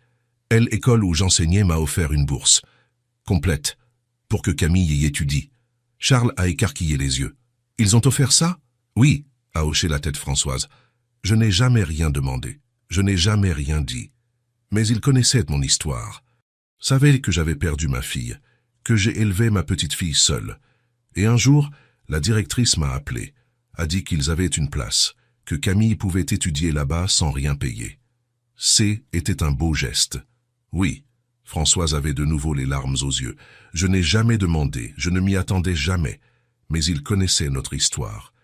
Elle, école où j'enseignais, m'a offert une bourse, complète, pour que Camille y étudie. Charles a écarquillé les yeux. « Ils ont offert ça ?»« Oui, » a hoché la tête Françoise. « Je n'ai jamais rien demandé, je n'ai jamais rien dit. Mais ils connaissaient mon histoire, savaient que j'avais perdu ma fille, que j'ai élevé ma petite fille seule. Et un jour, la directrice m'a appelé, a dit qu'ils avaient une place, que Camille pouvait étudier là-bas sans rien payer. C'était un beau geste. Oui, Françoise avait de nouveau les larmes aux yeux. Je n'ai jamais demandé, je ne m'y attendais jamais, mais ils connaissaient notre histoire.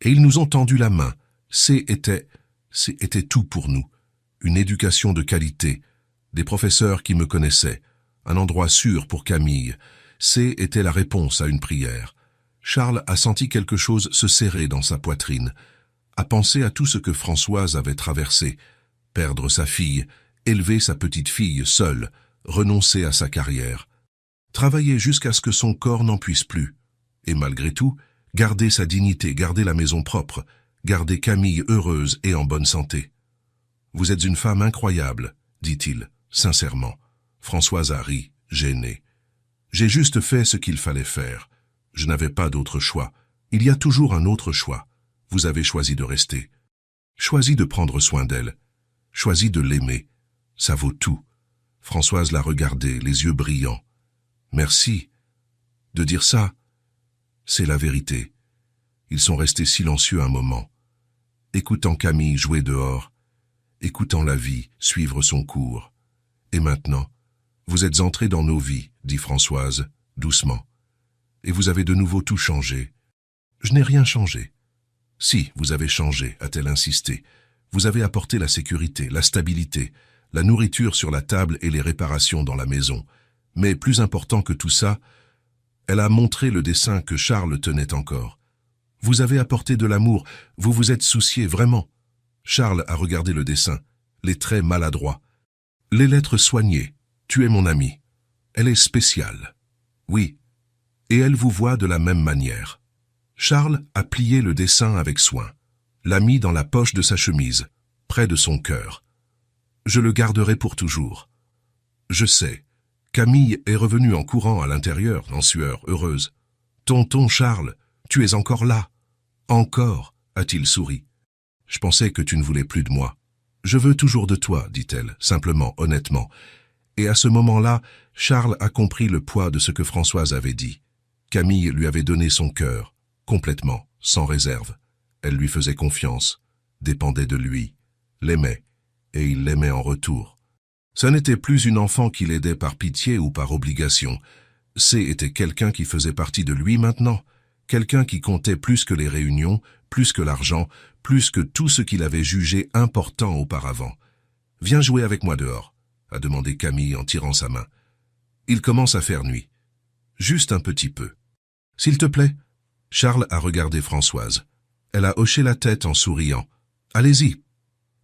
Et ils nous ont tendu la main. C'était tout pour nous. Une éducation de qualité, des professeurs qui me connaissaient, un endroit sûr pour Camille. Était la réponse à une prière. Charles a senti quelque chose se serrer dans sa poitrine, a pensé à tout ce que Françoise avait traversé, perdre sa fille, élever sa petite fille seule, renoncer à sa carrière, travailler jusqu'à ce que son corps n'en puisse plus, et malgré tout, garder sa dignité, garder la maison propre, garder Camille heureuse et en bonne santé. « Vous êtes une femme incroyable, » dit-il, sincèrement. Françoise a ri, gênée. « J'ai juste fait ce qu'il fallait faire. Je n'avais pas d'autre choix. Il y a toujours un autre choix. Vous avez choisi de rester. Choisi de prendre soin d'elle. Choisi de l'aimer. Ça vaut tout. » Françoise l'a regardé, les yeux brillants. « Merci. De dire ça, c'est la vérité. » Ils sont restés silencieux un moment, écoutant Camille jouer dehors, écoutant la vie suivre son cours. « Et maintenant, vous êtes entrés dans nos vies, » dit Françoise, doucement. « Et vous avez de nouveau tout changé. »« Je n'ai rien changé. »« Si, vous avez changé, » a-t-elle insisté. « Vous avez apporté la sécurité, la stabilité, la nourriture sur la table et les réparations dans la maison. Mais plus important que tout ça, elle a montré le dessin que Charles tenait encore. Vous avez apporté de l'amour, vous vous êtes soucié vraiment. » Charles a regardé le dessin, les traits maladroits. Les lettres soignées. « Tu es mon ami. Elle est spéciale. » Oui. Et elle vous voit de la même manière. Charles a plié le dessin avec soin, l'a mis dans la poche de sa chemise, près de son cœur. Je le garderai pour toujours. Je sais. Camille est revenue en courant à l'intérieur, en sueur, heureuse. « Tonton Charles, tu es encore là. »« Encore, » a-t-il souri. « Je pensais que tu ne voulais plus de moi. »« Je veux toujours de toi, » dit-elle, simplement, honnêtement. Et à ce moment-là, Charles a compris le poids de ce que Françoise avait dit. Camille lui avait donné son cœur, complètement, sans réserve. Elle lui faisait confiance, dépendait de lui, l'aimait, et il l'aimait en retour. Ce n'était plus une enfant qu'il aidait par pitié ou par obligation. Était quelqu'un qui faisait partie de lui maintenant, quelqu'un qui comptait plus que les réunions, plus que l'argent, plus que tout ce qu'il avait jugé important auparavant. « Viens jouer avec moi dehors », a demandé Camille en tirant sa main. « Il commence à faire nuit. Juste un petit peu. »« S'il te plaît ?» Charles a regardé Françoise. Elle a hoché la tête en souriant. « Allez-y.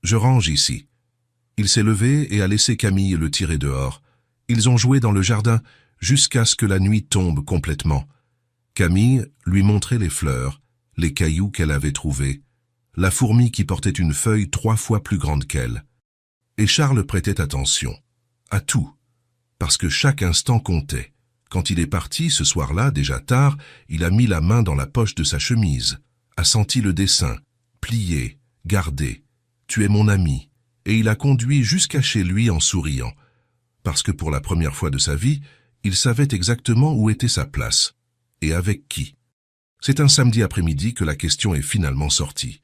Je range ici. » Il s'est levé et a laissé Camille le tirer dehors. Ils ont joué dans le jardin jusqu'à ce que la nuit tombe complètement. Camille lui montrait les fleurs, les cailloux qu'elle avait trouvés, la fourmi qui portait une feuille 3 fois plus grande qu'elle. Et Charles prêtait attention, à tout, parce que chaque instant comptait. Quand il est parti, ce soir-là, déjà tard, il a mis la main dans la poche de sa chemise, a senti le dessin, plié, gardé. « Tu es mon ami. » Et il a conduit jusqu'à chez lui en souriant, parce que pour la première fois de sa vie, Il savait exactement où était sa place. Et avec qui? C'est un samedi après-midi que la question est finalement sortie.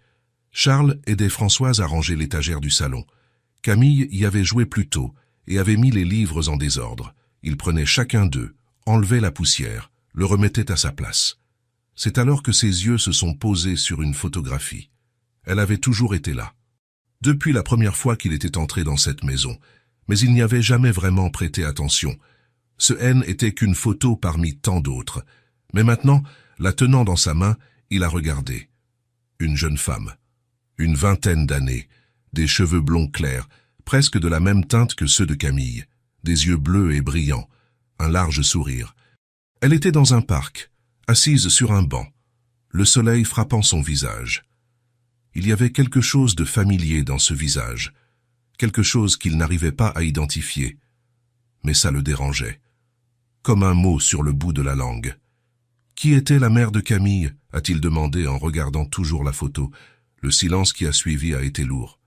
Charles aidait Françoise à ranger l'étagère du salon. Camille y avait joué plus tôt et avait mis les livres en désordre. Il prenait chacun d'eux, enlevait la poussière, le remettait à sa place. C'est alors que ses yeux se sont posés sur une photographie. Elle avait toujours été là. Depuis la première fois qu'il était entré dans cette maison, mais il n'y avait jamais vraiment prêté attention. Ce N était qu'une photo parmi tant d'autres. Mais maintenant, la tenant dans sa main, il a regardé. Une jeune femme, une vingtaine d'années, des cheveux blonds clairs, presque de la même teinte que ceux de Camille, des yeux bleus et brillants, un large sourire. Elle était dans un parc, assise sur un banc, le soleil frappant son visage. Il y avait quelque chose de familier dans ce visage, quelque chose qu'il n'arrivait pas à identifier. Mais ça le dérangeait, comme un mot sur le bout de la langue. Qui était la mère de Camille? A-t-il demandé en regardant toujours la photo. Le silence qui a suivi a été lourd.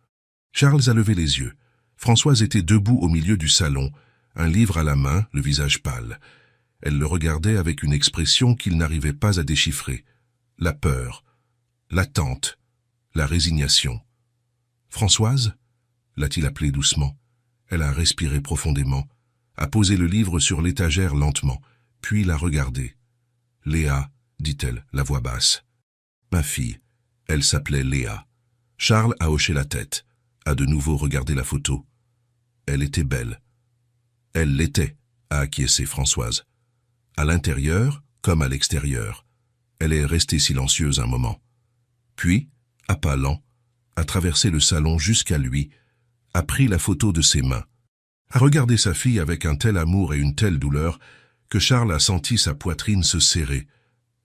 Charles a levé les yeux. Françoise était debout au milieu du salon, un livre à la main, le visage pâle. Elle le regardait avec une expression qu'il n'arrivait pas à déchiffrer. La peur, l'attente, la résignation. « Françoise » l'a-t-il appelée doucement. Elle a respiré profondément, a posé le livre sur l'étagère lentement, puis l'a regardé. « Léa » dit-elle, la voix basse. « Ma fille. » Elle s'appelait Léa. Charles a hoché la tête, a de nouveau regardé la photo. Elle était belle. Elle l'était, a acquiescé Françoise. À l'intérieur, comme à l'extérieur. Elle est restée silencieuse un moment. Puis, à pas lents, a traversé le salon jusqu'à lui, a pris la photo de ses mains, a regardé sa fille avec un tel amour et une telle douleur que Charles a senti sa poitrine se serrer.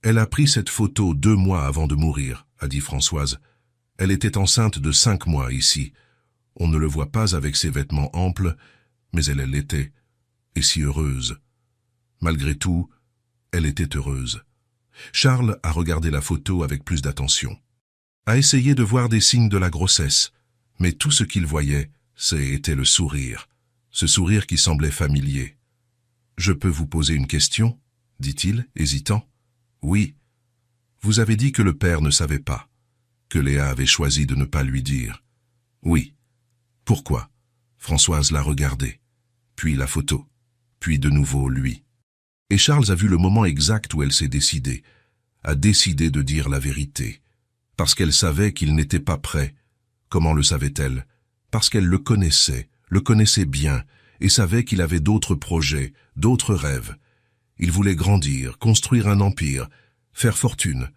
Elle a pris cette photo 2 mois avant de mourir, a dit Françoise. Elle était enceinte de 5 mois ici. On ne le voit pas avec ses vêtements amples, mais elle l'était, et si heureuse. Malgré tout, elle était heureuse. Charles a regardé la photo avec plus d'attention, a essayé de voir des signes de la grossesse, mais tout ce qu'il voyait, c'était le sourire, ce sourire qui semblait familier. « Je peux vous poser une question ?» dit-il, hésitant. « Oui. Vous avez dit que le père ne savait pas, que Léa avait choisi de ne pas lui dire. »« Oui. » »« Pourquoi ?» Françoise l'a regardé, puis la photo, puis de nouveau lui. Et Charles a vu le moment exact où elle s'est décidée, a décidé de dire la vérité, parce qu'elle savait qu'il n'était pas prêt. Comment le savait-elle? Parce qu'elle le connaissait bien, et savait qu'il avait d'autres projets, d'autres rêves. Il voulait grandir, construire un empire, faire fortune.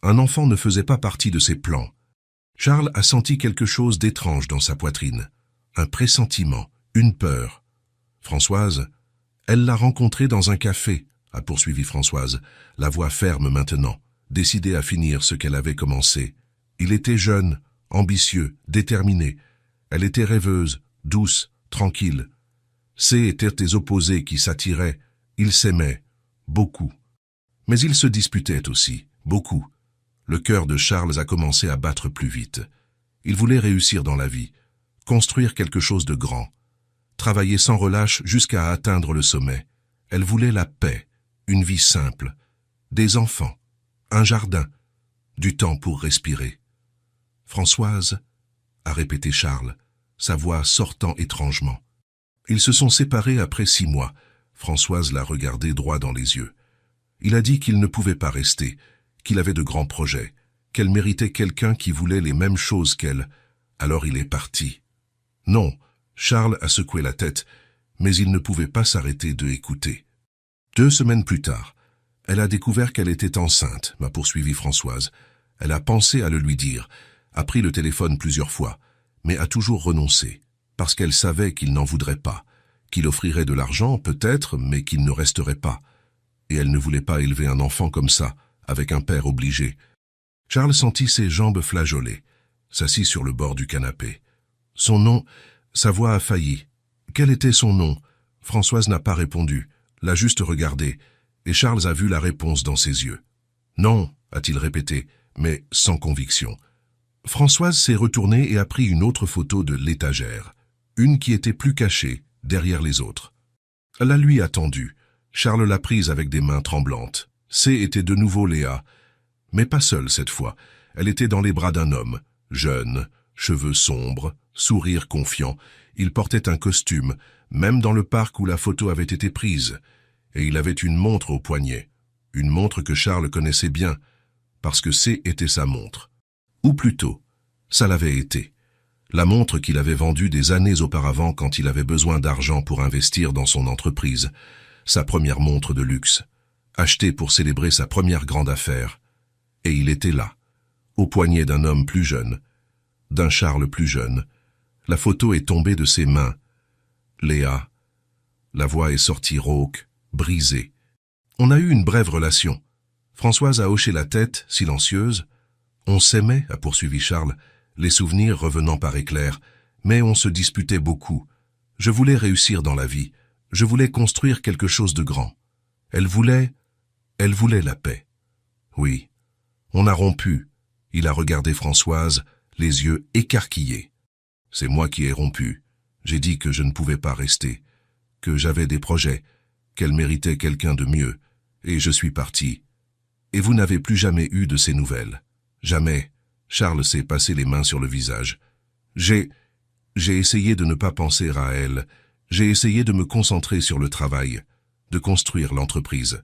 Un enfant ne faisait pas partie de ses plans. Charles a senti quelque chose d'étrange dans sa poitrine, un pressentiment, une peur. Françoise, elle l'a rencontré dans un café, a poursuivi Françoise, la voix ferme maintenant, décidée à finir ce qu'elle avait commencé. Il était jeune, ambitieux, déterminé. Elle était rêveuse, douce, tranquille. C'étaient des opposés qui s'attiraient, ils s'aimaient, beaucoup. Mais ils se disputaient aussi, beaucoup. Le cœur de Charles a commencé à battre plus vite. Il voulait réussir dans la vie, construire quelque chose de grand, travailler sans relâche jusqu'à atteindre le sommet. Elle voulait la paix, une vie simple, des enfants, un jardin, du temps pour respirer. « Françoise » a répété Charles, sa voix sortant étrangement. Ils se sont séparés après 6 mois. Françoise l'a regardé droit dans les yeux. Il a dit qu'il ne pouvait pas rester, qu'il avait de grands projets, qu'elle méritait quelqu'un qui voulait les mêmes choses qu'elle. Alors il est parti. Non, Charles a secoué la tête, mais il ne pouvait pas s'arrêter de écouter. 2 semaines plus tard, elle a découvert qu'elle était enceinte, m'a poursuivi Françoise. Elle a pensé à le lui dire, a pris le téléphone plusieurs fois, mais a toujours renoncé, parce qu'elle savait qu'il n'en voudrait pas, qu'il offrirait de l'argent peut-être, mais qu'il ne resterait pas. Et elle ne voulait pas élever un enfant comme ça, avec un père obligé. Charles sentit ses jambes flageoler, s'assit sur le bord du canapé. Son nom, sa voix a failli. Quel était son nom? Françoise n'a pas répondu, l'a juste regardé, et Charles a vu la réponse dans ses yeux. Non, a-t-il répété, mais sans conviction. Françoise s'est retournée et a pris une autre photo de l'étagère, une qui était plus cachée, derrière les autres. Elle a lui attendu, Charles l'a prise avec des mains tremblantes. C était de nouveau Léa, mais pas seule cette fois. Elle était dans les bras d'un homme, jeune, cheveux sombres, sourire confiant. Il portait un costume, même dans le parc où la photo avait été prise, et il avait une montre au poignet, une montre que Charles connaissait bien, parce que C était sa montre. Ou plutôt, ça l'avait été. La montre qu'il avait vendue des années auparavant quand il avait besoin d'argent pour investir dans son entreprise, sa première montre de luxe, achetée pour célébrer sa première grande affaire. Et il était là, au poignet d'un homme plus jeune, d'un Charles plus jeune. La photo est tombée de ses mains. Léa. La voix est sortie rauque, brisée. On a eu une brève relation. Françoise a hoché la tête, silencieuse. On s'aimait, a poursuivi Charles, les souvenirs revenant par éclairs, mais on se disputait beaucoup. Je voulais réussir dans la vie. Je voulais construire quelque chose de grand. Elle voulait la paix. Oui. On a rompu. Il a regardé Françoise, les yeux écarquillés. C'est moi qui ai rompu. J'ai dit que je ne pouvais pas rester, que j'avais des projets, qu'elle méritait quelqu'un de mieux, et je suis parti. Et vous n'avez plus jamais eu de ces nouvelles. Jamais. Charles s'est passé les mains sur le visage. J'ai essayé de ne pas penser à elle. J'ai essayé de me concentrer sur le travail, de construire l'entreprise.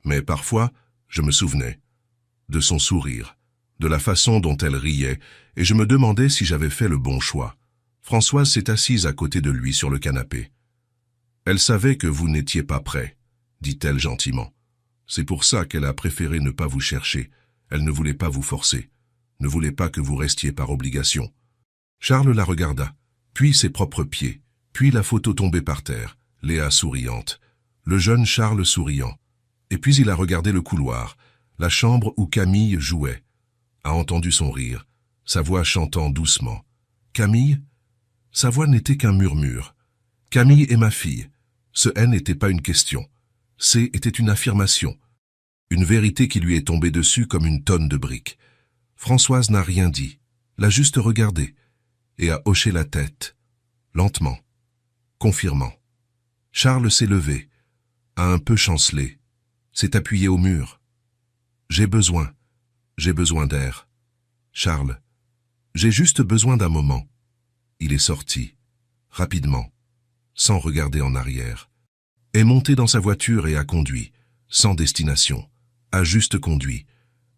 Mais parfois, je me souvenais de son sourire, de la façon dont elle riait, et je me demandais si j'avais fait le bon choix. Françoise s'est assise à côté de lui sur le canapé. Elle savait que vous n'étiez pas prêt, dit-elle gentiment. C'est pour ça qu'elle a préféré ne pas vous chercher. Elle ne voulait pas vous forcer, ne voulait pas que vous restiez par obligation. Charles la regarda, puis ses propres pieds, puis la photo tombée par terre, Léa souriante, le jeune Charles souriant. Et puis il a regardé le couloir, la chambre où Camille jouait, a entendu son rire, sa voix chantant doucement. Camille? Sa voix n'était qu'un murmure. Camille est ma fille. Ce N n'était pas une question. C était une affirmation. Une vérité qui lui est tombée dessus comme une tonne de briques. Françoise n'a rien dit, l'a juste regardé, et a hoché la tête, lentement, confirmant. Charles s'est levé, a un peu chancelé, s'est appuyé au mur. J'ai besoin d'air. Charles, j'ai juste besoin d'un moment. Il est sorti, rapidement, sans regarder en arrière, est monté dans sa voiture et a conduit, sans destination, a juste conduit.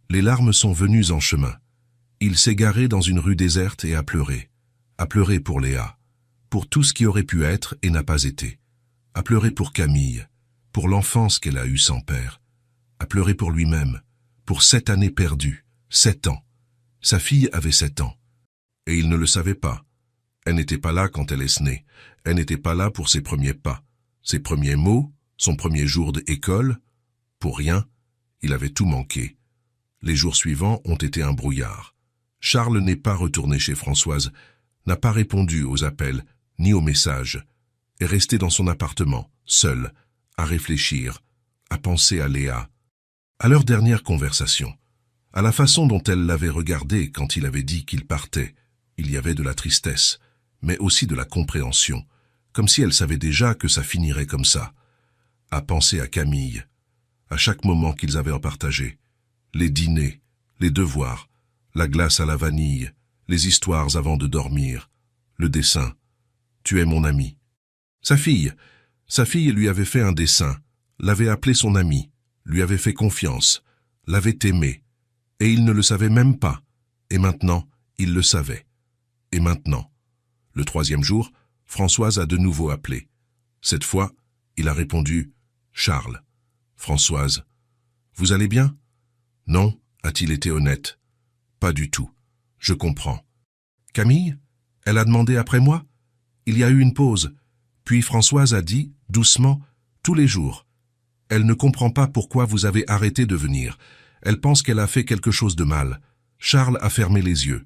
Les larmes sont venues en chemin. Il s'est garé dans une rue déserte et a pleuré pour Léa, pour tout ce qui aurait pu être et n'a pas été, a pleuré pour Camille, pour l'enfance qu'elle a eue sans père, a pleuré pour lui-même, pour 7 années perdues, 7 ans. Sa fille avait 7 ans, et il ne le savait pas. Elle n'était pas là quand elle est née, elle n'était pas là pour ses premiers pas, ses premiers mots, son premier jour d'école. Pour rien, il avait tout manqué. Les jours suivants ont été un brouillard. Charles n'est pas retourné chez Françoise, n'a pas répondu aux appels, ni aux messages, est resté dans son appartement, seul, à réfléchir, à penser à Léa, à leur dernière conversation, à la façon dont elle l'avait regardé quand il avait dit qu'il partait. Il y avait de la tristesse, mais aussi de la compréhension, comme si elle savait déjà que ça finirait comme ça, à penser à Camille, à chaque moment qu'ils avaient en partagé, les dîners, les devoirs, la glace à la vanille, les histoires avant de dormir, le dessin. Tu es mon ami. Sa fille lui avait fait un dessin, l'avait appelé son ami, lui avait fait confiance, l'avait aimé, et il ne le savait même pas, et maintenant, il le savait. Et maintenant, le 3e jour, Françoise a de nouveau appelé. Cette fois, il a répondu « Charles ». Françoise. « Vous allez bien ?»« Non », a-t-il été honnête. « Pas du tout. Je comprends. »« Camille ?» Elle a demandé après moi. Il y a eu une pause. Puis Françoise a dit, doucement, « Tous les jours. » Elle ne comprend pas pourquoi vous avez arrêté de venir. Elle pense qu'elle a fait quelque chose de mal. Charles a fermé les yeux.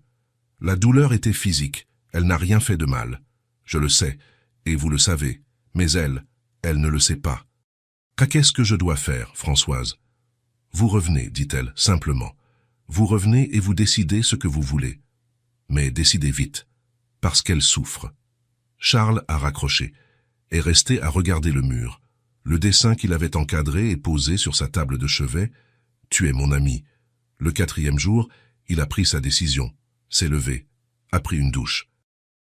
La douleur était physique. Elle n'a rien fait de mal. Je le sais, et vous le savez. Mais elle ne le sait pas. Qu'est-ce que je dois faire, Françoise? Vous revenez, dit-elle, simplement. Vous revenez et vous décidez ce que vous voulez. Mais décidez vite, parce qu'elle souffre. Charles a raccroché, est resté à regarder le Le dessin qu'il avait encadré et posé sur sa table de chevet, « Tu es mon ami ». Le 4e jour, il a pris sa décision, s'est levé, a pris une douche,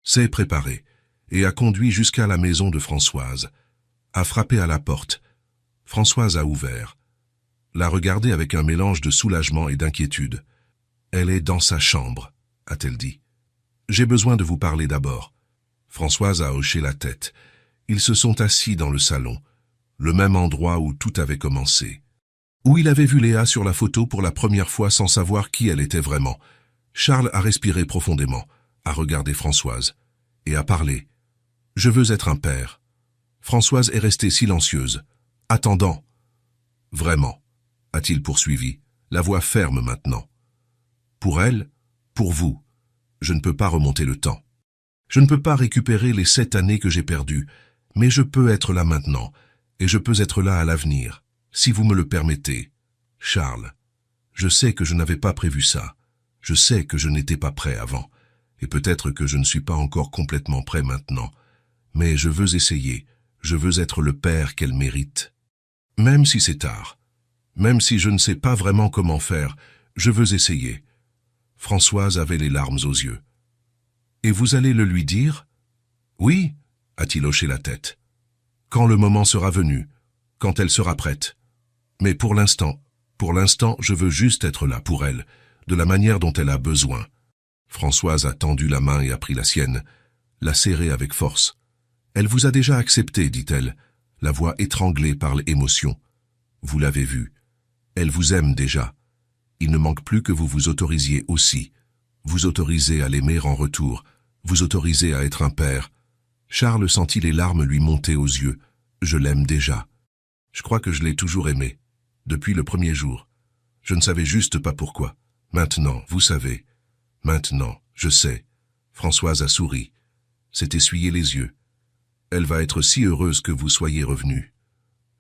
s'est préparé et a conduit jusqu'à la maison de Françoise, a frappé à la porte. Françoise a ouvert, l'a regardé avec un mélange de soulagement et d'inquiétude. « Elle est dans sa chambre », a-t-elle dit. « J'ai besoin de vous parler d'abord. » Françoise a hoché la tête. Ils se sont assis dans le salon, le même endroit où tout avait commencé. Où il avait vu Léa sur la photo pour la première fois sans savoir qui elle était vraiment. Charles a respiré profondément, a regardé Françoise et a parlé. « Je veux être un père. » Françoise est restée silencieuse, attendant. « Vraiment ?» a-t-il poursuivi, la voix ferme maintenant. « Pour elle, pour vous, je ne peux pas remonter le temps. Je ne peux pas récupérer les 7 années que j'ai perdues, mais je peux être là maintenant, et je peux être là à l'avenir, si vous me le permettez. Charles, je sais que je n'avais pas prévu ça. Je sais que je n'étais pas prêt avant, et peut-être que je ne suis pas encore complètement prêt maintenant. Mais je veux essayer, je veux être le père qu'elle mérite. Même si c'est tard, même si je ne sais pas vraiment comment faire, je veux essayer. » Françoise avait les larmes aux yeux. « Et vous allez le lui dire ?»« Oui, » a-t-il hoché la tête. « Quand le moment sera venu, quand elle sera prête. Mais pour l'instant, je veux juste être là pour elle, de la manière dont elle a besoin. » Françoise a tendu la main et a pris la sienne, l'a serrée avec force. « Elle vous a déjà accepté, dit-elle, la voix étranglée par l'émotion. Vous l'avez vu. Elle vous aime déjà. Il ne manque plus que vous vous autorisiez aussi. Vous autorisez à l'aimer en retour. Vous autorisez à être un père. » Charles sentit les larmes lui monter aux yeux. « Je l'aime déjà. Je crois que je l'ai toujours aimé. Depuis le premier jour. Je ne savais juste pas pourquoi. Maintenant, vous savez. Maintenant, je sais. » Françoise a souri. S'est essuyé les yeux. « Elle va être si heureuse que vous soyez revenu. »«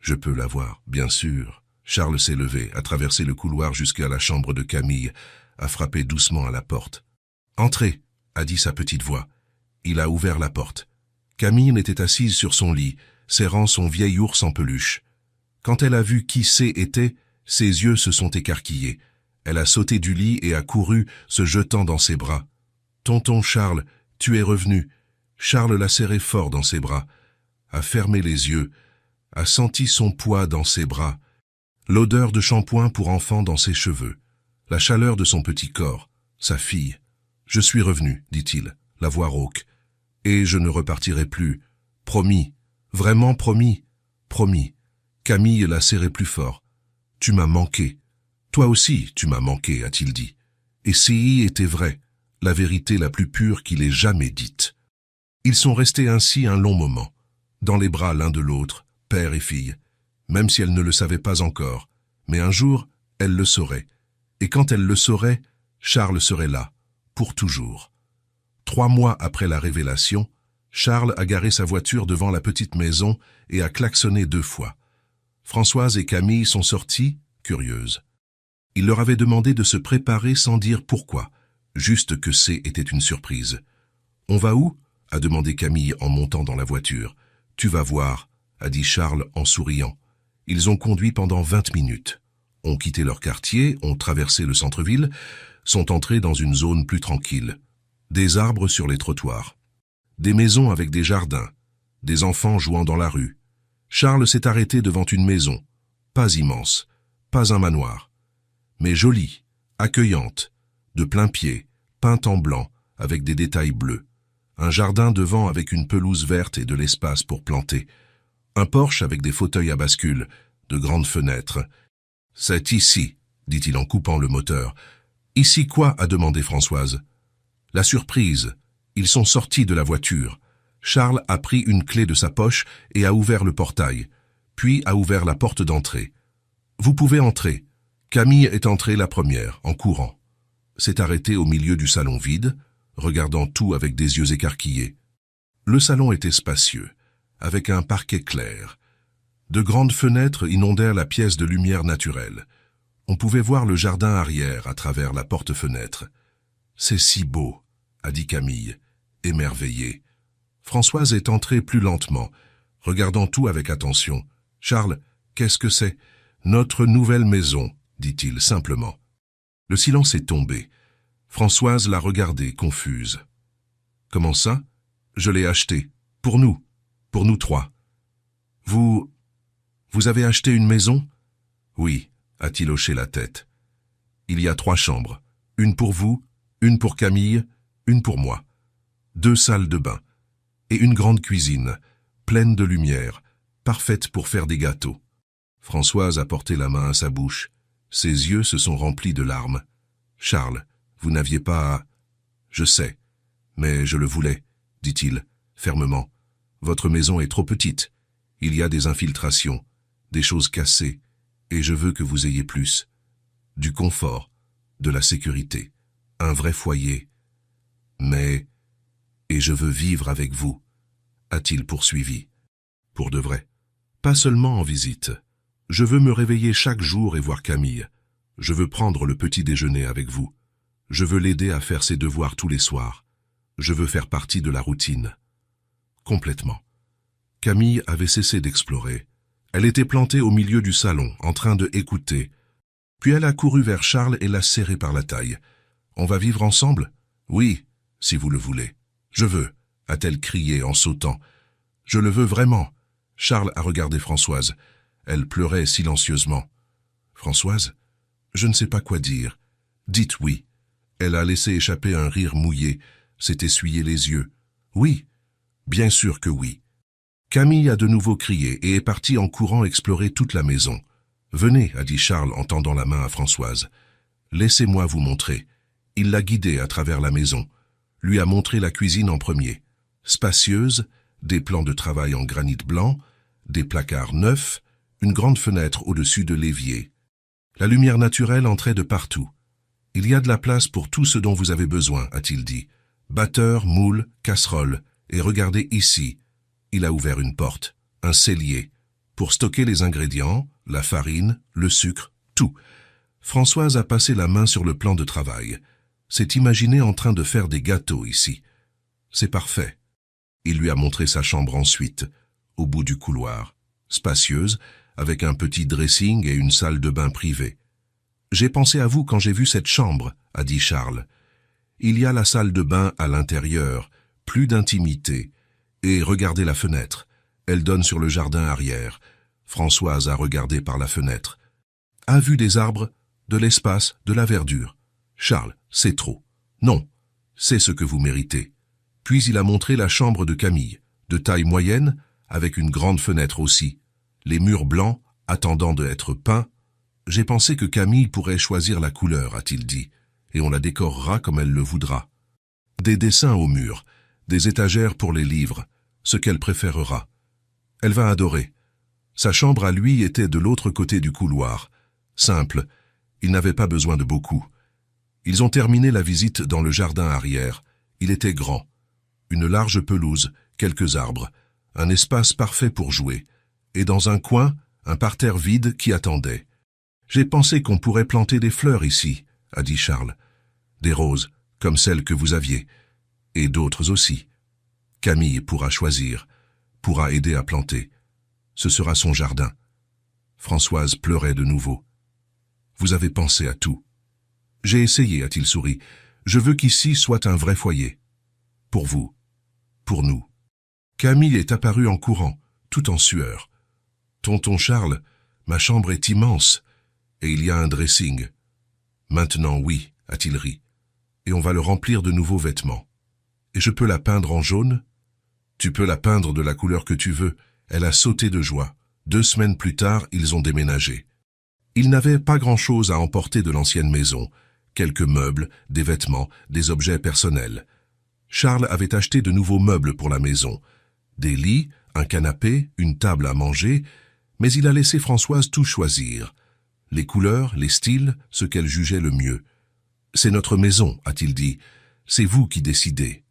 Je peux la voir, bien sûr. » Charles s'est levé, a traversé le couloir jusqu'à la chambre de Camille, a frappé doucement à la porte. « Entrez !» a dit sa petite voix. Il a ouvert la porte. Camille était assise sur son lit, serrant son vieil ours en peluche. Quand elle a vu qui était, ses yeux se sont écarquillés. Elle a sauté du lit et a couru, se jetant dans ses bras. « Tonton Charles, tu es revenu. » Charles l'a serré fort dans ses bras, a fermé les yeux, a senti son poids dans ses bras, l'odeur de shampoing pour enfant dans ses cheveux, la chaleur de son petit corps, sa fille. « Je suis revenu, dit-il, la voix rauque, et je ne repartirai plus. Promis, vraiment promis, promis. » Camille l'a serré plus fort. « Tu m'as manqué. Toi aussi, tu m'as manqué, a-t-il dit. Et ci était vrai, la vérité la plus pure qu'il ait jamais dite. » Ils sont restés ainsi un long moment, dans les bras l'un de l'autre, père et fille, même si elle ne le savait pas encore. Mais un jour, elle le saurait. Et quand elle le saurait, Charles serait là, pour toujours. 3 mois après la révélation, Charles a garé sa voiture devant la petite maison et a klaxonné 2 fois. Françoise et Camille sont sorties, curieuses. Il leur avait demandé de se préparer sans dire pourquoi, juste que était une surprise. « On va où ?» a demandé Camille en montant dans la voiture. « Tu vas voir », a dit Charles en souriant. Ils ont conduit pendant 20 minutes. Ont quitté leur quartier, ont traversé le centre-ville, sont entrés dans une zone plus tranquille. Des arbres sur les trottoirs. Des maisons avec des jardins. Des enfants jouant dans la rue. Charles s'est arrêté devant une maison. Pas immense, pas un manoir. Mais jolie, accueillante, de plain-pied, peinte en blanc, avec des détails bleus. Un jardin devant avec une pelouse verte et de l'espace pour planter. Un porche avec des fauteuils à bascule, de grandes fenêtres. « C'est ici », dit-il en coupant le moteur. « Ici quoi ?» a demandé Françoise. La surprise. Ils sont sortis de la voiture. Charles a pris une clé de sa poche et a ouvert le portail, puis a ouvert la porte d'entrée. « Vous pouvez entrer. » Camille est entrée la première, en courant. S'est arrêtée au milieu du salon vide, regardant tout avec des yeux écarquillés. Le salon était spacieux, avec un parquet clair. De grandes fenêtres inondèrent la pièce de lumière naturelle. On pouvait voir le jardin arrière à travers la porte-fenêtre. « C'est si beau », a dit Camille, émerveillée. Françoise est entrée plus lentement, regardant tout avec attention, Charles, qu'est-ce que c'est? Notre nouvelle maison, dit-il simplement. Le silence est tombé. Françoise l'a regardé, confuse. Comment ça? Je l'ai acheté. Pour nous trois. Vous avez acheté une maison? Oui, a-t-il hoché la tête. Il y a 3 chambres. Une pour vous, une pour Camille, une pour moi. 2 salles de bain. Et une grande cuisine, pleine de lumière, parfaite pour faire des gâteaux. Françoise a porté la main à sa bouche. Ses yeux se sont remplis de larmes. Charles, vous n'aviez pas... Je sais, mais je le voulais, dit-il, fermement. Votre maison est trop petite. Il y a des infiltrations, des choses cassées, et je veux que vous ayez plus. Du confort, de la sécurité, un vrai foyer. Mais... Et je veux vivre avec vous, a-t-il poursuivi. Pour de vrai. Pas seulement en visite. Je veux me réveiller chaque jour et voir Camille. Je veux prendre le petit déjeuner avec vous. Je veux l'aider à faire ses devoirs tous les soirs. Je veux faire partie de la routine. Complètement. Camille avait cessé d'explorer. Elle était plantée au milieu du salon, en train de écouter. Puis elle a couru vers Charles et l'a serré par la taille. « On va vivre ensemble? Oui, si vous le voulez. Je veux, a-t-elle crié en sautant. Je le veux vraiment. Charles a regardé Françoise. Elle pleurait silencieusement. Françoise, je ne sais pas quoi dire. Dites oui. Elle a laissé échapper un rire mouillé, s'est essuyé les yeux. Oui, bien sûr que oui. Camille a de nouveau crié et est partie en courant explorer toute la maison. Venez, a dit Charles en tendant la main à Françoise. Laissez-moi vous montrer. Il l'a guidée à travers la maison. Lui a montré la cuisine en premier. Spacieuse, des plans de travail en granit blanc, des placards neufs, une grande fenêtre au-dessus de l'évier. La lumière naturelle entrait de partout. Il y a de la place pour tout ce dont vous avez besoin, a-t-il dit. Batteur, moule, casserole, et regardez ici. Il a ouvert une porte, un cellier, pour stocker les ingrédients, la farine, le sucre, tout. Françoise a passé la main sur le plan de travail. S'est imaginé en train de faire des gâteaux ici. C'est parfait. Il lui a montré sa chambre ensuite, au bout du couloir, spacieuse, avec un petit dressing et une salle de bain privée. J'ai pensé à vous quand j'ai vu cette chambre, a dit Charles. Il y a la salle de bain à l'intérieur, plus d'intimité. Et regardez la fenêtre. Elle donne sur le jardin arrière. Françoise a regardé par la fenêtre. A vu des arbres, de l'espace, de la verdure. Charles, c'est trop. Non, c'est ce que vous méritez. Puis il a montré la chambre de Camille, de taille moyenne, avec une grande fenêtre aussi. Les murs blancs, attendant de être peints. J'ai pensé que Camille pourrait choisir la couleur, a-t-il dit, et on la décorera comme elle le voudra. Des dessins au mur, des étagères pour les livres, ce qu'elle préférera. Elle va adorer. Sa chambre à lui était de l'autre côté du couloir. Simple, il n'avait pas besoin de beaucoup. Ils ont terminé la visite dans le jardin arrière. Il était grand. Une large pelouse, quelques arbres, un espace parfait pour jouer. Et dans un coin, un parterre vide qui attendait. J'ai pensé qu'on pourrait planter des fleurs ici, a dit Charles. Des roses, comme celles que vous aviez. Et d'autres aussi. Camille pourra choisir, pourra aider à planter. Ce sera son jardin. Françoise pleurait de nouveau. Vous avez pensé à tout. J'ai essayé, a-t-il souri. Je veux qu'ici soit un vrai foyer. Pour vous. Pour nous. Camille est apparue en courant, tout en sueur. Tonton Charles, ma chambre est immense, et il y a un dressing. Maintenant, oui, a-t-il ri. Et on va le remplir de nouveaux vêtements. Et je peux la peindre en jaune? Tu peux la peindre de la couleur que tu veux. Elle a sauté de joie. 2 semaines plus tard, ils ont déménagé. Ils n'avaient pas grand-chose à emporter de l'ancienne maison. Quelques meubles, des vêtements, des objets personnels. Charles avait acheté de nouveaux meubles pour la maison. Des lits, un canapé, une table à manger, mais il a laissé Françoise tout choisir. Les couleurs, les styles, ce qu'elle jugeait le mieux. C'est notre maison, a-t-il dit. C'est vous qui décidez.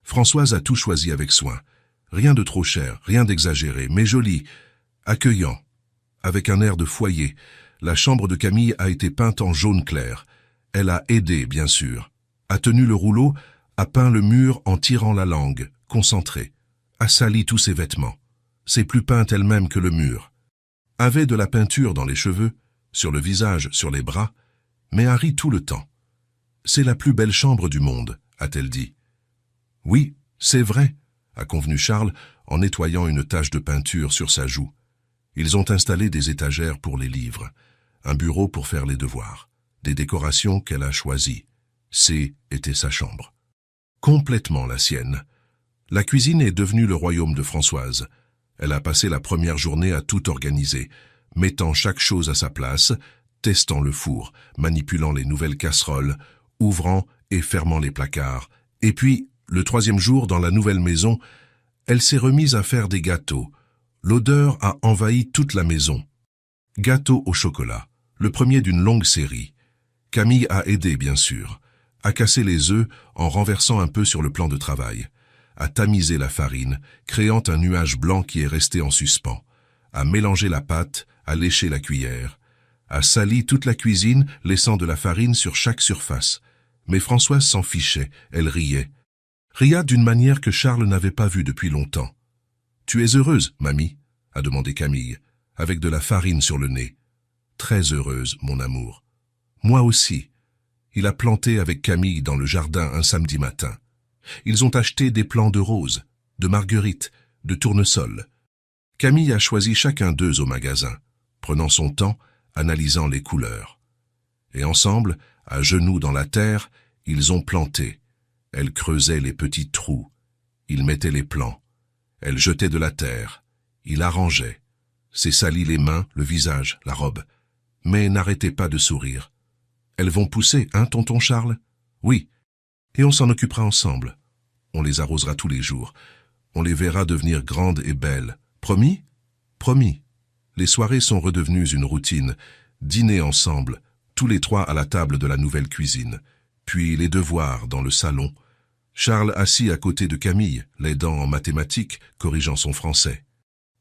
Françoise a tout choisi avec soin. Rien de trop cher, rien d'exagéré, mais joli, accueillant. Avec un air de foyer, la chambre de Camille a été peinte en jaune clair. Elle a aidé, bien sûr. A tenu le rouleau, a peint le mur en tirant la langue, concentrée. A sali tous ses vêtements. C'est plus peinte elle-même que le mur. avait de la peinture dans les cheveux, sur le visage, sur les bras, mais a ri tout le temps. « C'est la plus belle chambre du monde », a-t-elle dit. « Oui, c'est vrai », a convenu Charles en nettoyant une tache de peinture sur sa joue. Ils ont installé des étagères pour les livres, un bureau pour faire les devoirs, des décorations qu'elle a choisies. Était sa chambre. Complètement la sienne. La cuisine est devenue le royaume de Françoise. Elle a passé la première journée à tout organiser, mettant chaque chose à sa place, testant le four, manipulant les nouvelles casseroles, ouvrant et fermant les placards. Et puis, le troisième jour, dans la nouvelle maison, elle s'est remise à faire des gâteaux. L'odeur a envahi toute la maison. Gâteau au chocolat, le premier d'une longue série. Camille a aidé, bien sûr, à casser les œufs en renversant un peu sur le plan de travail, à tamiser la farine, créant un nuage blanc qui est resté en suspens, à mélanger la pâte, à lécher la cuillère, à sali toute la cuisine, laissant de la farine sur chaque surface. Mais Françoise s'en fichait, elle riait. Ria d'une manière que Charles n'avait pas vue depuis longtemps. « Tu es heureuse, mamie ?» a demandé Camille, avec de la farine sur le nez. « Très heureuse, mon amour. »« Moi aussi. » Il a planté avec Camille dans le jardin un samedi matin. Ils ont acheté des plants de roses, de marguerites, de tournesols. Camille a choisi chacun d'eux au magasin, prenant son temps, analysant les couleurs. Et ensemble, à genoux dans la terre, ils ont planté. Elle creusait les petits trous. Il mettait les plants. Elle jetait de la terre. Il arrangeait. S'est sali les mains, le visage, la robe. Mais n'arrêtait pas de sourire. Elles vont pousser, hein, tonton Charles? Oui. Et on s'en occupera ensemble. On les arrosera tous les jours. On les verra devenir grandes et belles. Promis? Promis. Les soirées sont redevenues une routine. Dîner ensemble, tous les trois à la table de la nouvelle cuisine. Puis les devoirs dans le salon. Charles assis à côté de Camille, l'aidant en mathématiques, corrigeant son français.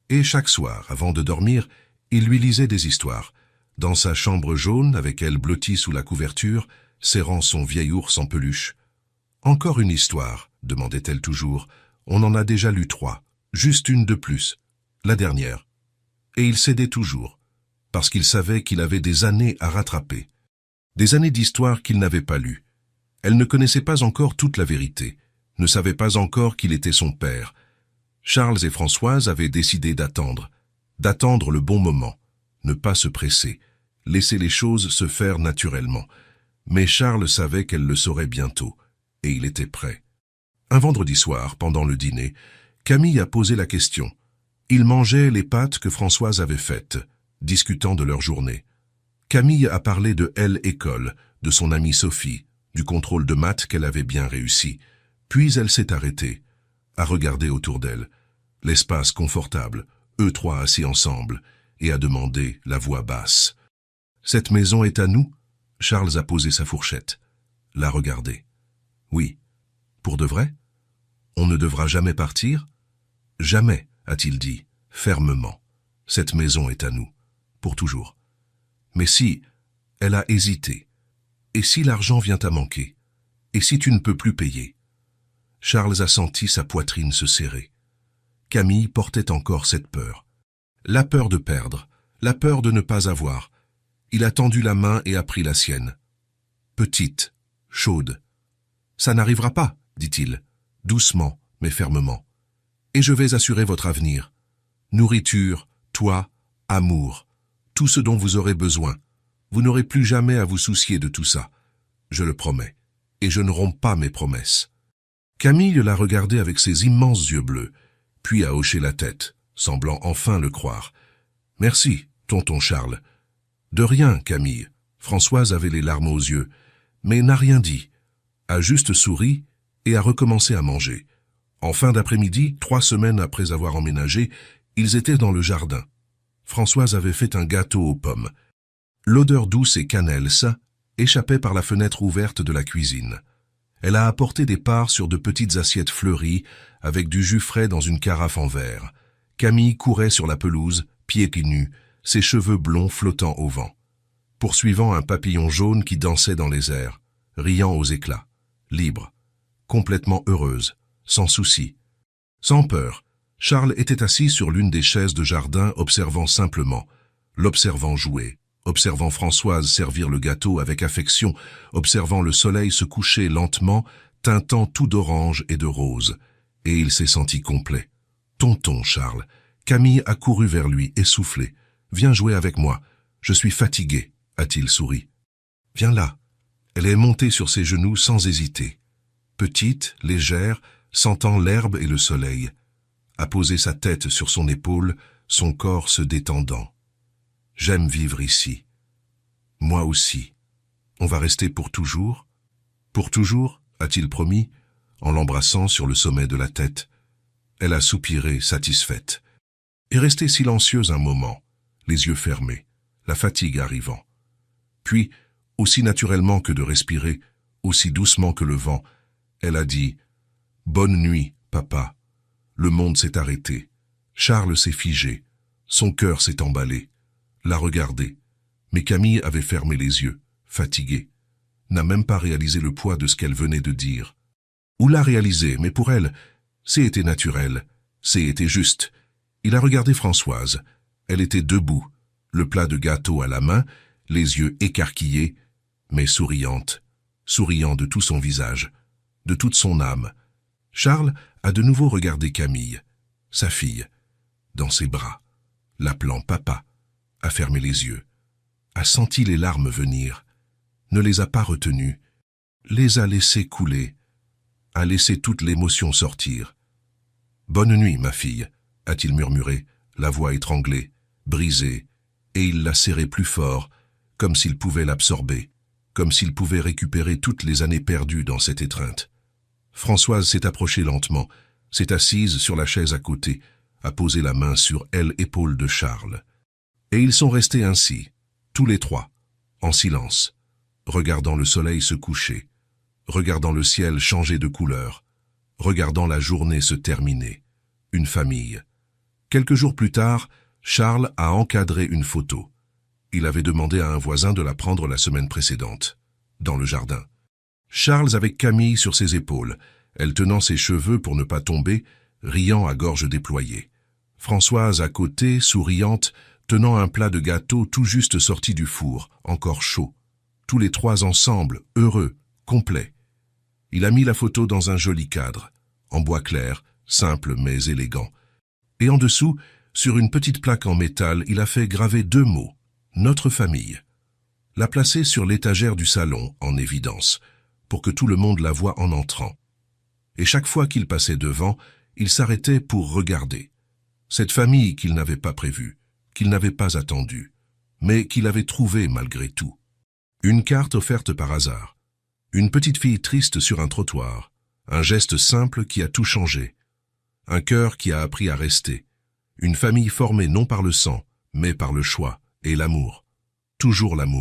Et chaque soir, avant de dormir, il lui lisait des histoires. Dans sa chambre jaune, avec elle blottie sous la couverture, serrant son vieil ours en peluche. « Encore une histoire » demandait-elle toujours. « On en a déjà lu 3, juste une de plus, la dernière. » Et il cédait toujours, parce qu'il savait qu'il avait des années à rattraper. Des années d'histoire qu'il n'avait pas lues. Elle ne connaissait pas encore toute la vérité, ne savait pas encore qu'il était son père. Charles et Françoise avaient décidé d'attendre le bon moment, ne pas se presser, laisser les choses se faire naturellement. Mais Charles savait qu'elle le saurait bientôt, et il était prêt. Un vendredi soir, pendant le dîner, Camille a posé la question. Ils mangeaient les pâtes que Françoise avait faites, discutant de leur journée. Camille a parlé de elle école, de son amie Sophie, du contrôle de maths qu'elle avait bien réussi. Puis elle s'est arrêtée, a regardé autour d'elle, l'espace confortable, eux trois assis ensemble, et a demandé, la voix basse. « Cette maison est à nous ?» Charles a posé sa fourchette, l'a regardé. « Oui. Pour de vrai ? On ne devra jamais partir ? » « Jamais, a-t-il dit, fermement. Cette maison est à nous, pour toujours. Mais si, elle a hésité. Et si l'argent vient à manquer ? Et si tu ne peux plus payer ? Charles a senti sa poitrine se serrer. Camille portait encore cette peur. La peur de perdre, la peur de ne pas avoir. Il a tendu la main et a pris la sienne. Petite, chaude. « Ça n'arrivera pas, dit-il, doucement mais fermement. Et je vais assurer votre avenir. Nourriture, toit, amour, tout ce dont vous aurez besoin. Vous n'aurez plus jamais à vous soucier de tout ça. Je le promets. Et je ne romps pas mes promesses. » Camille l'a regardé avec ses immenses yeux bleus, puis a hoché la tête, semblant enfin le croire. « Merci, tonton Charles. »« De rien, Camille. » Françoise avait les larmes aux yeux, mais n'a rien dit, a juste souri et a recommencé à manger. En fin d'après-midi, 3 semaines après avoir emménagé, ils étaient dans le jardin. Françoise avait fait un gâteau aux pommes. L'odeur douce et cannelle, ça, échappait par la fenêtre ouverte de la cuisine. Elle a apporté des parts sur de petites assiettes fleuries, avec du jus frais dans une carafe en verre. Camille courait sur la pelouse, pieds nus, ses cheveux blonds flottant au vent, poursuivant un papillon jaune qui dansait dans les airs, riant aux éclats, libre, complètement heureuse, sans souci. Sans peur, Charles était assis sur l'une des chaises de jardin observant simplement, l'observant jouer, observant Françoise servir le gâteau avec affection, observant le soleil se coucher lentement, teintant tout d'orange et de rose. Et il s'est senti complet. « Tonton Charles !» Camille a couru vers lui, essoufflé. « Viens jouer avec moi. Je suis fatigué, » a-t-il souri. « Viens là. » Elle est montée sur ses genoux sans hésiter. Petite, légère, sentant l'herbe et le soleil, a posé sa tête sur son épaule, son corps se détendant. « J'aime vivre ici. »« Moi aussi. On va rester pour toujours ?»« Pour toujours ?» a-t-il promis, en l'embrassant sur le sommet de la tête. Elle a soupiré, satisfaite, et restée silencieuse un moment, les yeux fermés, la fatigue arrivant. Puis, aussi naturellement que de respirer, aussi doucement que le vent, elle a dit « Bonne nuit, papa ». Le monde s'est arrêté. Charles s'est figé. Son cœur s'est emballé. L'a regardé. Mais Camille avait fermé les yeux, fatiguée. N'a même pas réalisé le poids de ce qu'elle venait de dire. Ou l'a réalisé, mais pour elle, c'était naturel, c'était juste. Il a regardé Françoise. Elle était debout, le plat de gâteau à la main, les yeux écarquillés, mais souriante, souriant de tout son visage, de toute son âme. Charles a de nouveau regardé Camille, sa fille, dans ses bras, l'appelant papa, a fermé les yeux, a senti les larmes venir, ne les a pas retenues, les a laissées couler, a laissé toute l'émotion sortir. « Bonne nuit, ma fille », a-t-il murmuré, la voix étranglée, brisée, et il l'a serrée plus fort, comme s'il pouvait l'absorber, comme s'il pouvait récupérer toutes les années perdues dans cette étreinte. Françoise s'est approchée lentement, s'est assise sur la chaise à côté, a posé la main sur l'épaule de Charles. Et ils sont restés ainsi, tous les trois, en silence, regardant le soleil se coucher, regardant le ciel changer de couleur, regardant la journée se terminer. Une famille. Quelques jours plus tard, Charles a encadré une photo. Il avait demandé à un voisin de la prendre la semaine précédente, dans le jardin. Charles avec Camille sur ses épaules, elle tenant ses cheveux pour ne pas tomber, riant à gorge déployée. Françoise à côté, souriante, tenant un plat de gâteau tout juste sorti du four, encore chaud. Tous les trois ensemble, heureux, complets. Il a mis la photo dans un joli cadre, en bois clair, simple mais élégant. Et en dessous, sur une petite plaque en métal, il a fait graver 2 mots, « Notre famille ». L'a placé sur l'étagère du salon, en évidence, pour que tout le monde la voie en entrant. Et chaque fois qu'il passait devant, il s'arrêtait pour regarder. Cette famille qu'il n'avait pas prévue, qu'il n'avait pas attendue, mais qu'il avait trouvée malgré tout. Une carte offerte par hasard. Une petite fille triste sur un trottoir. Un geste simple qui a tout changé. Un cœur qui a appris à rester. Une famille formée non par le sang, mais par le choix et l'amour. Toujours l'amour.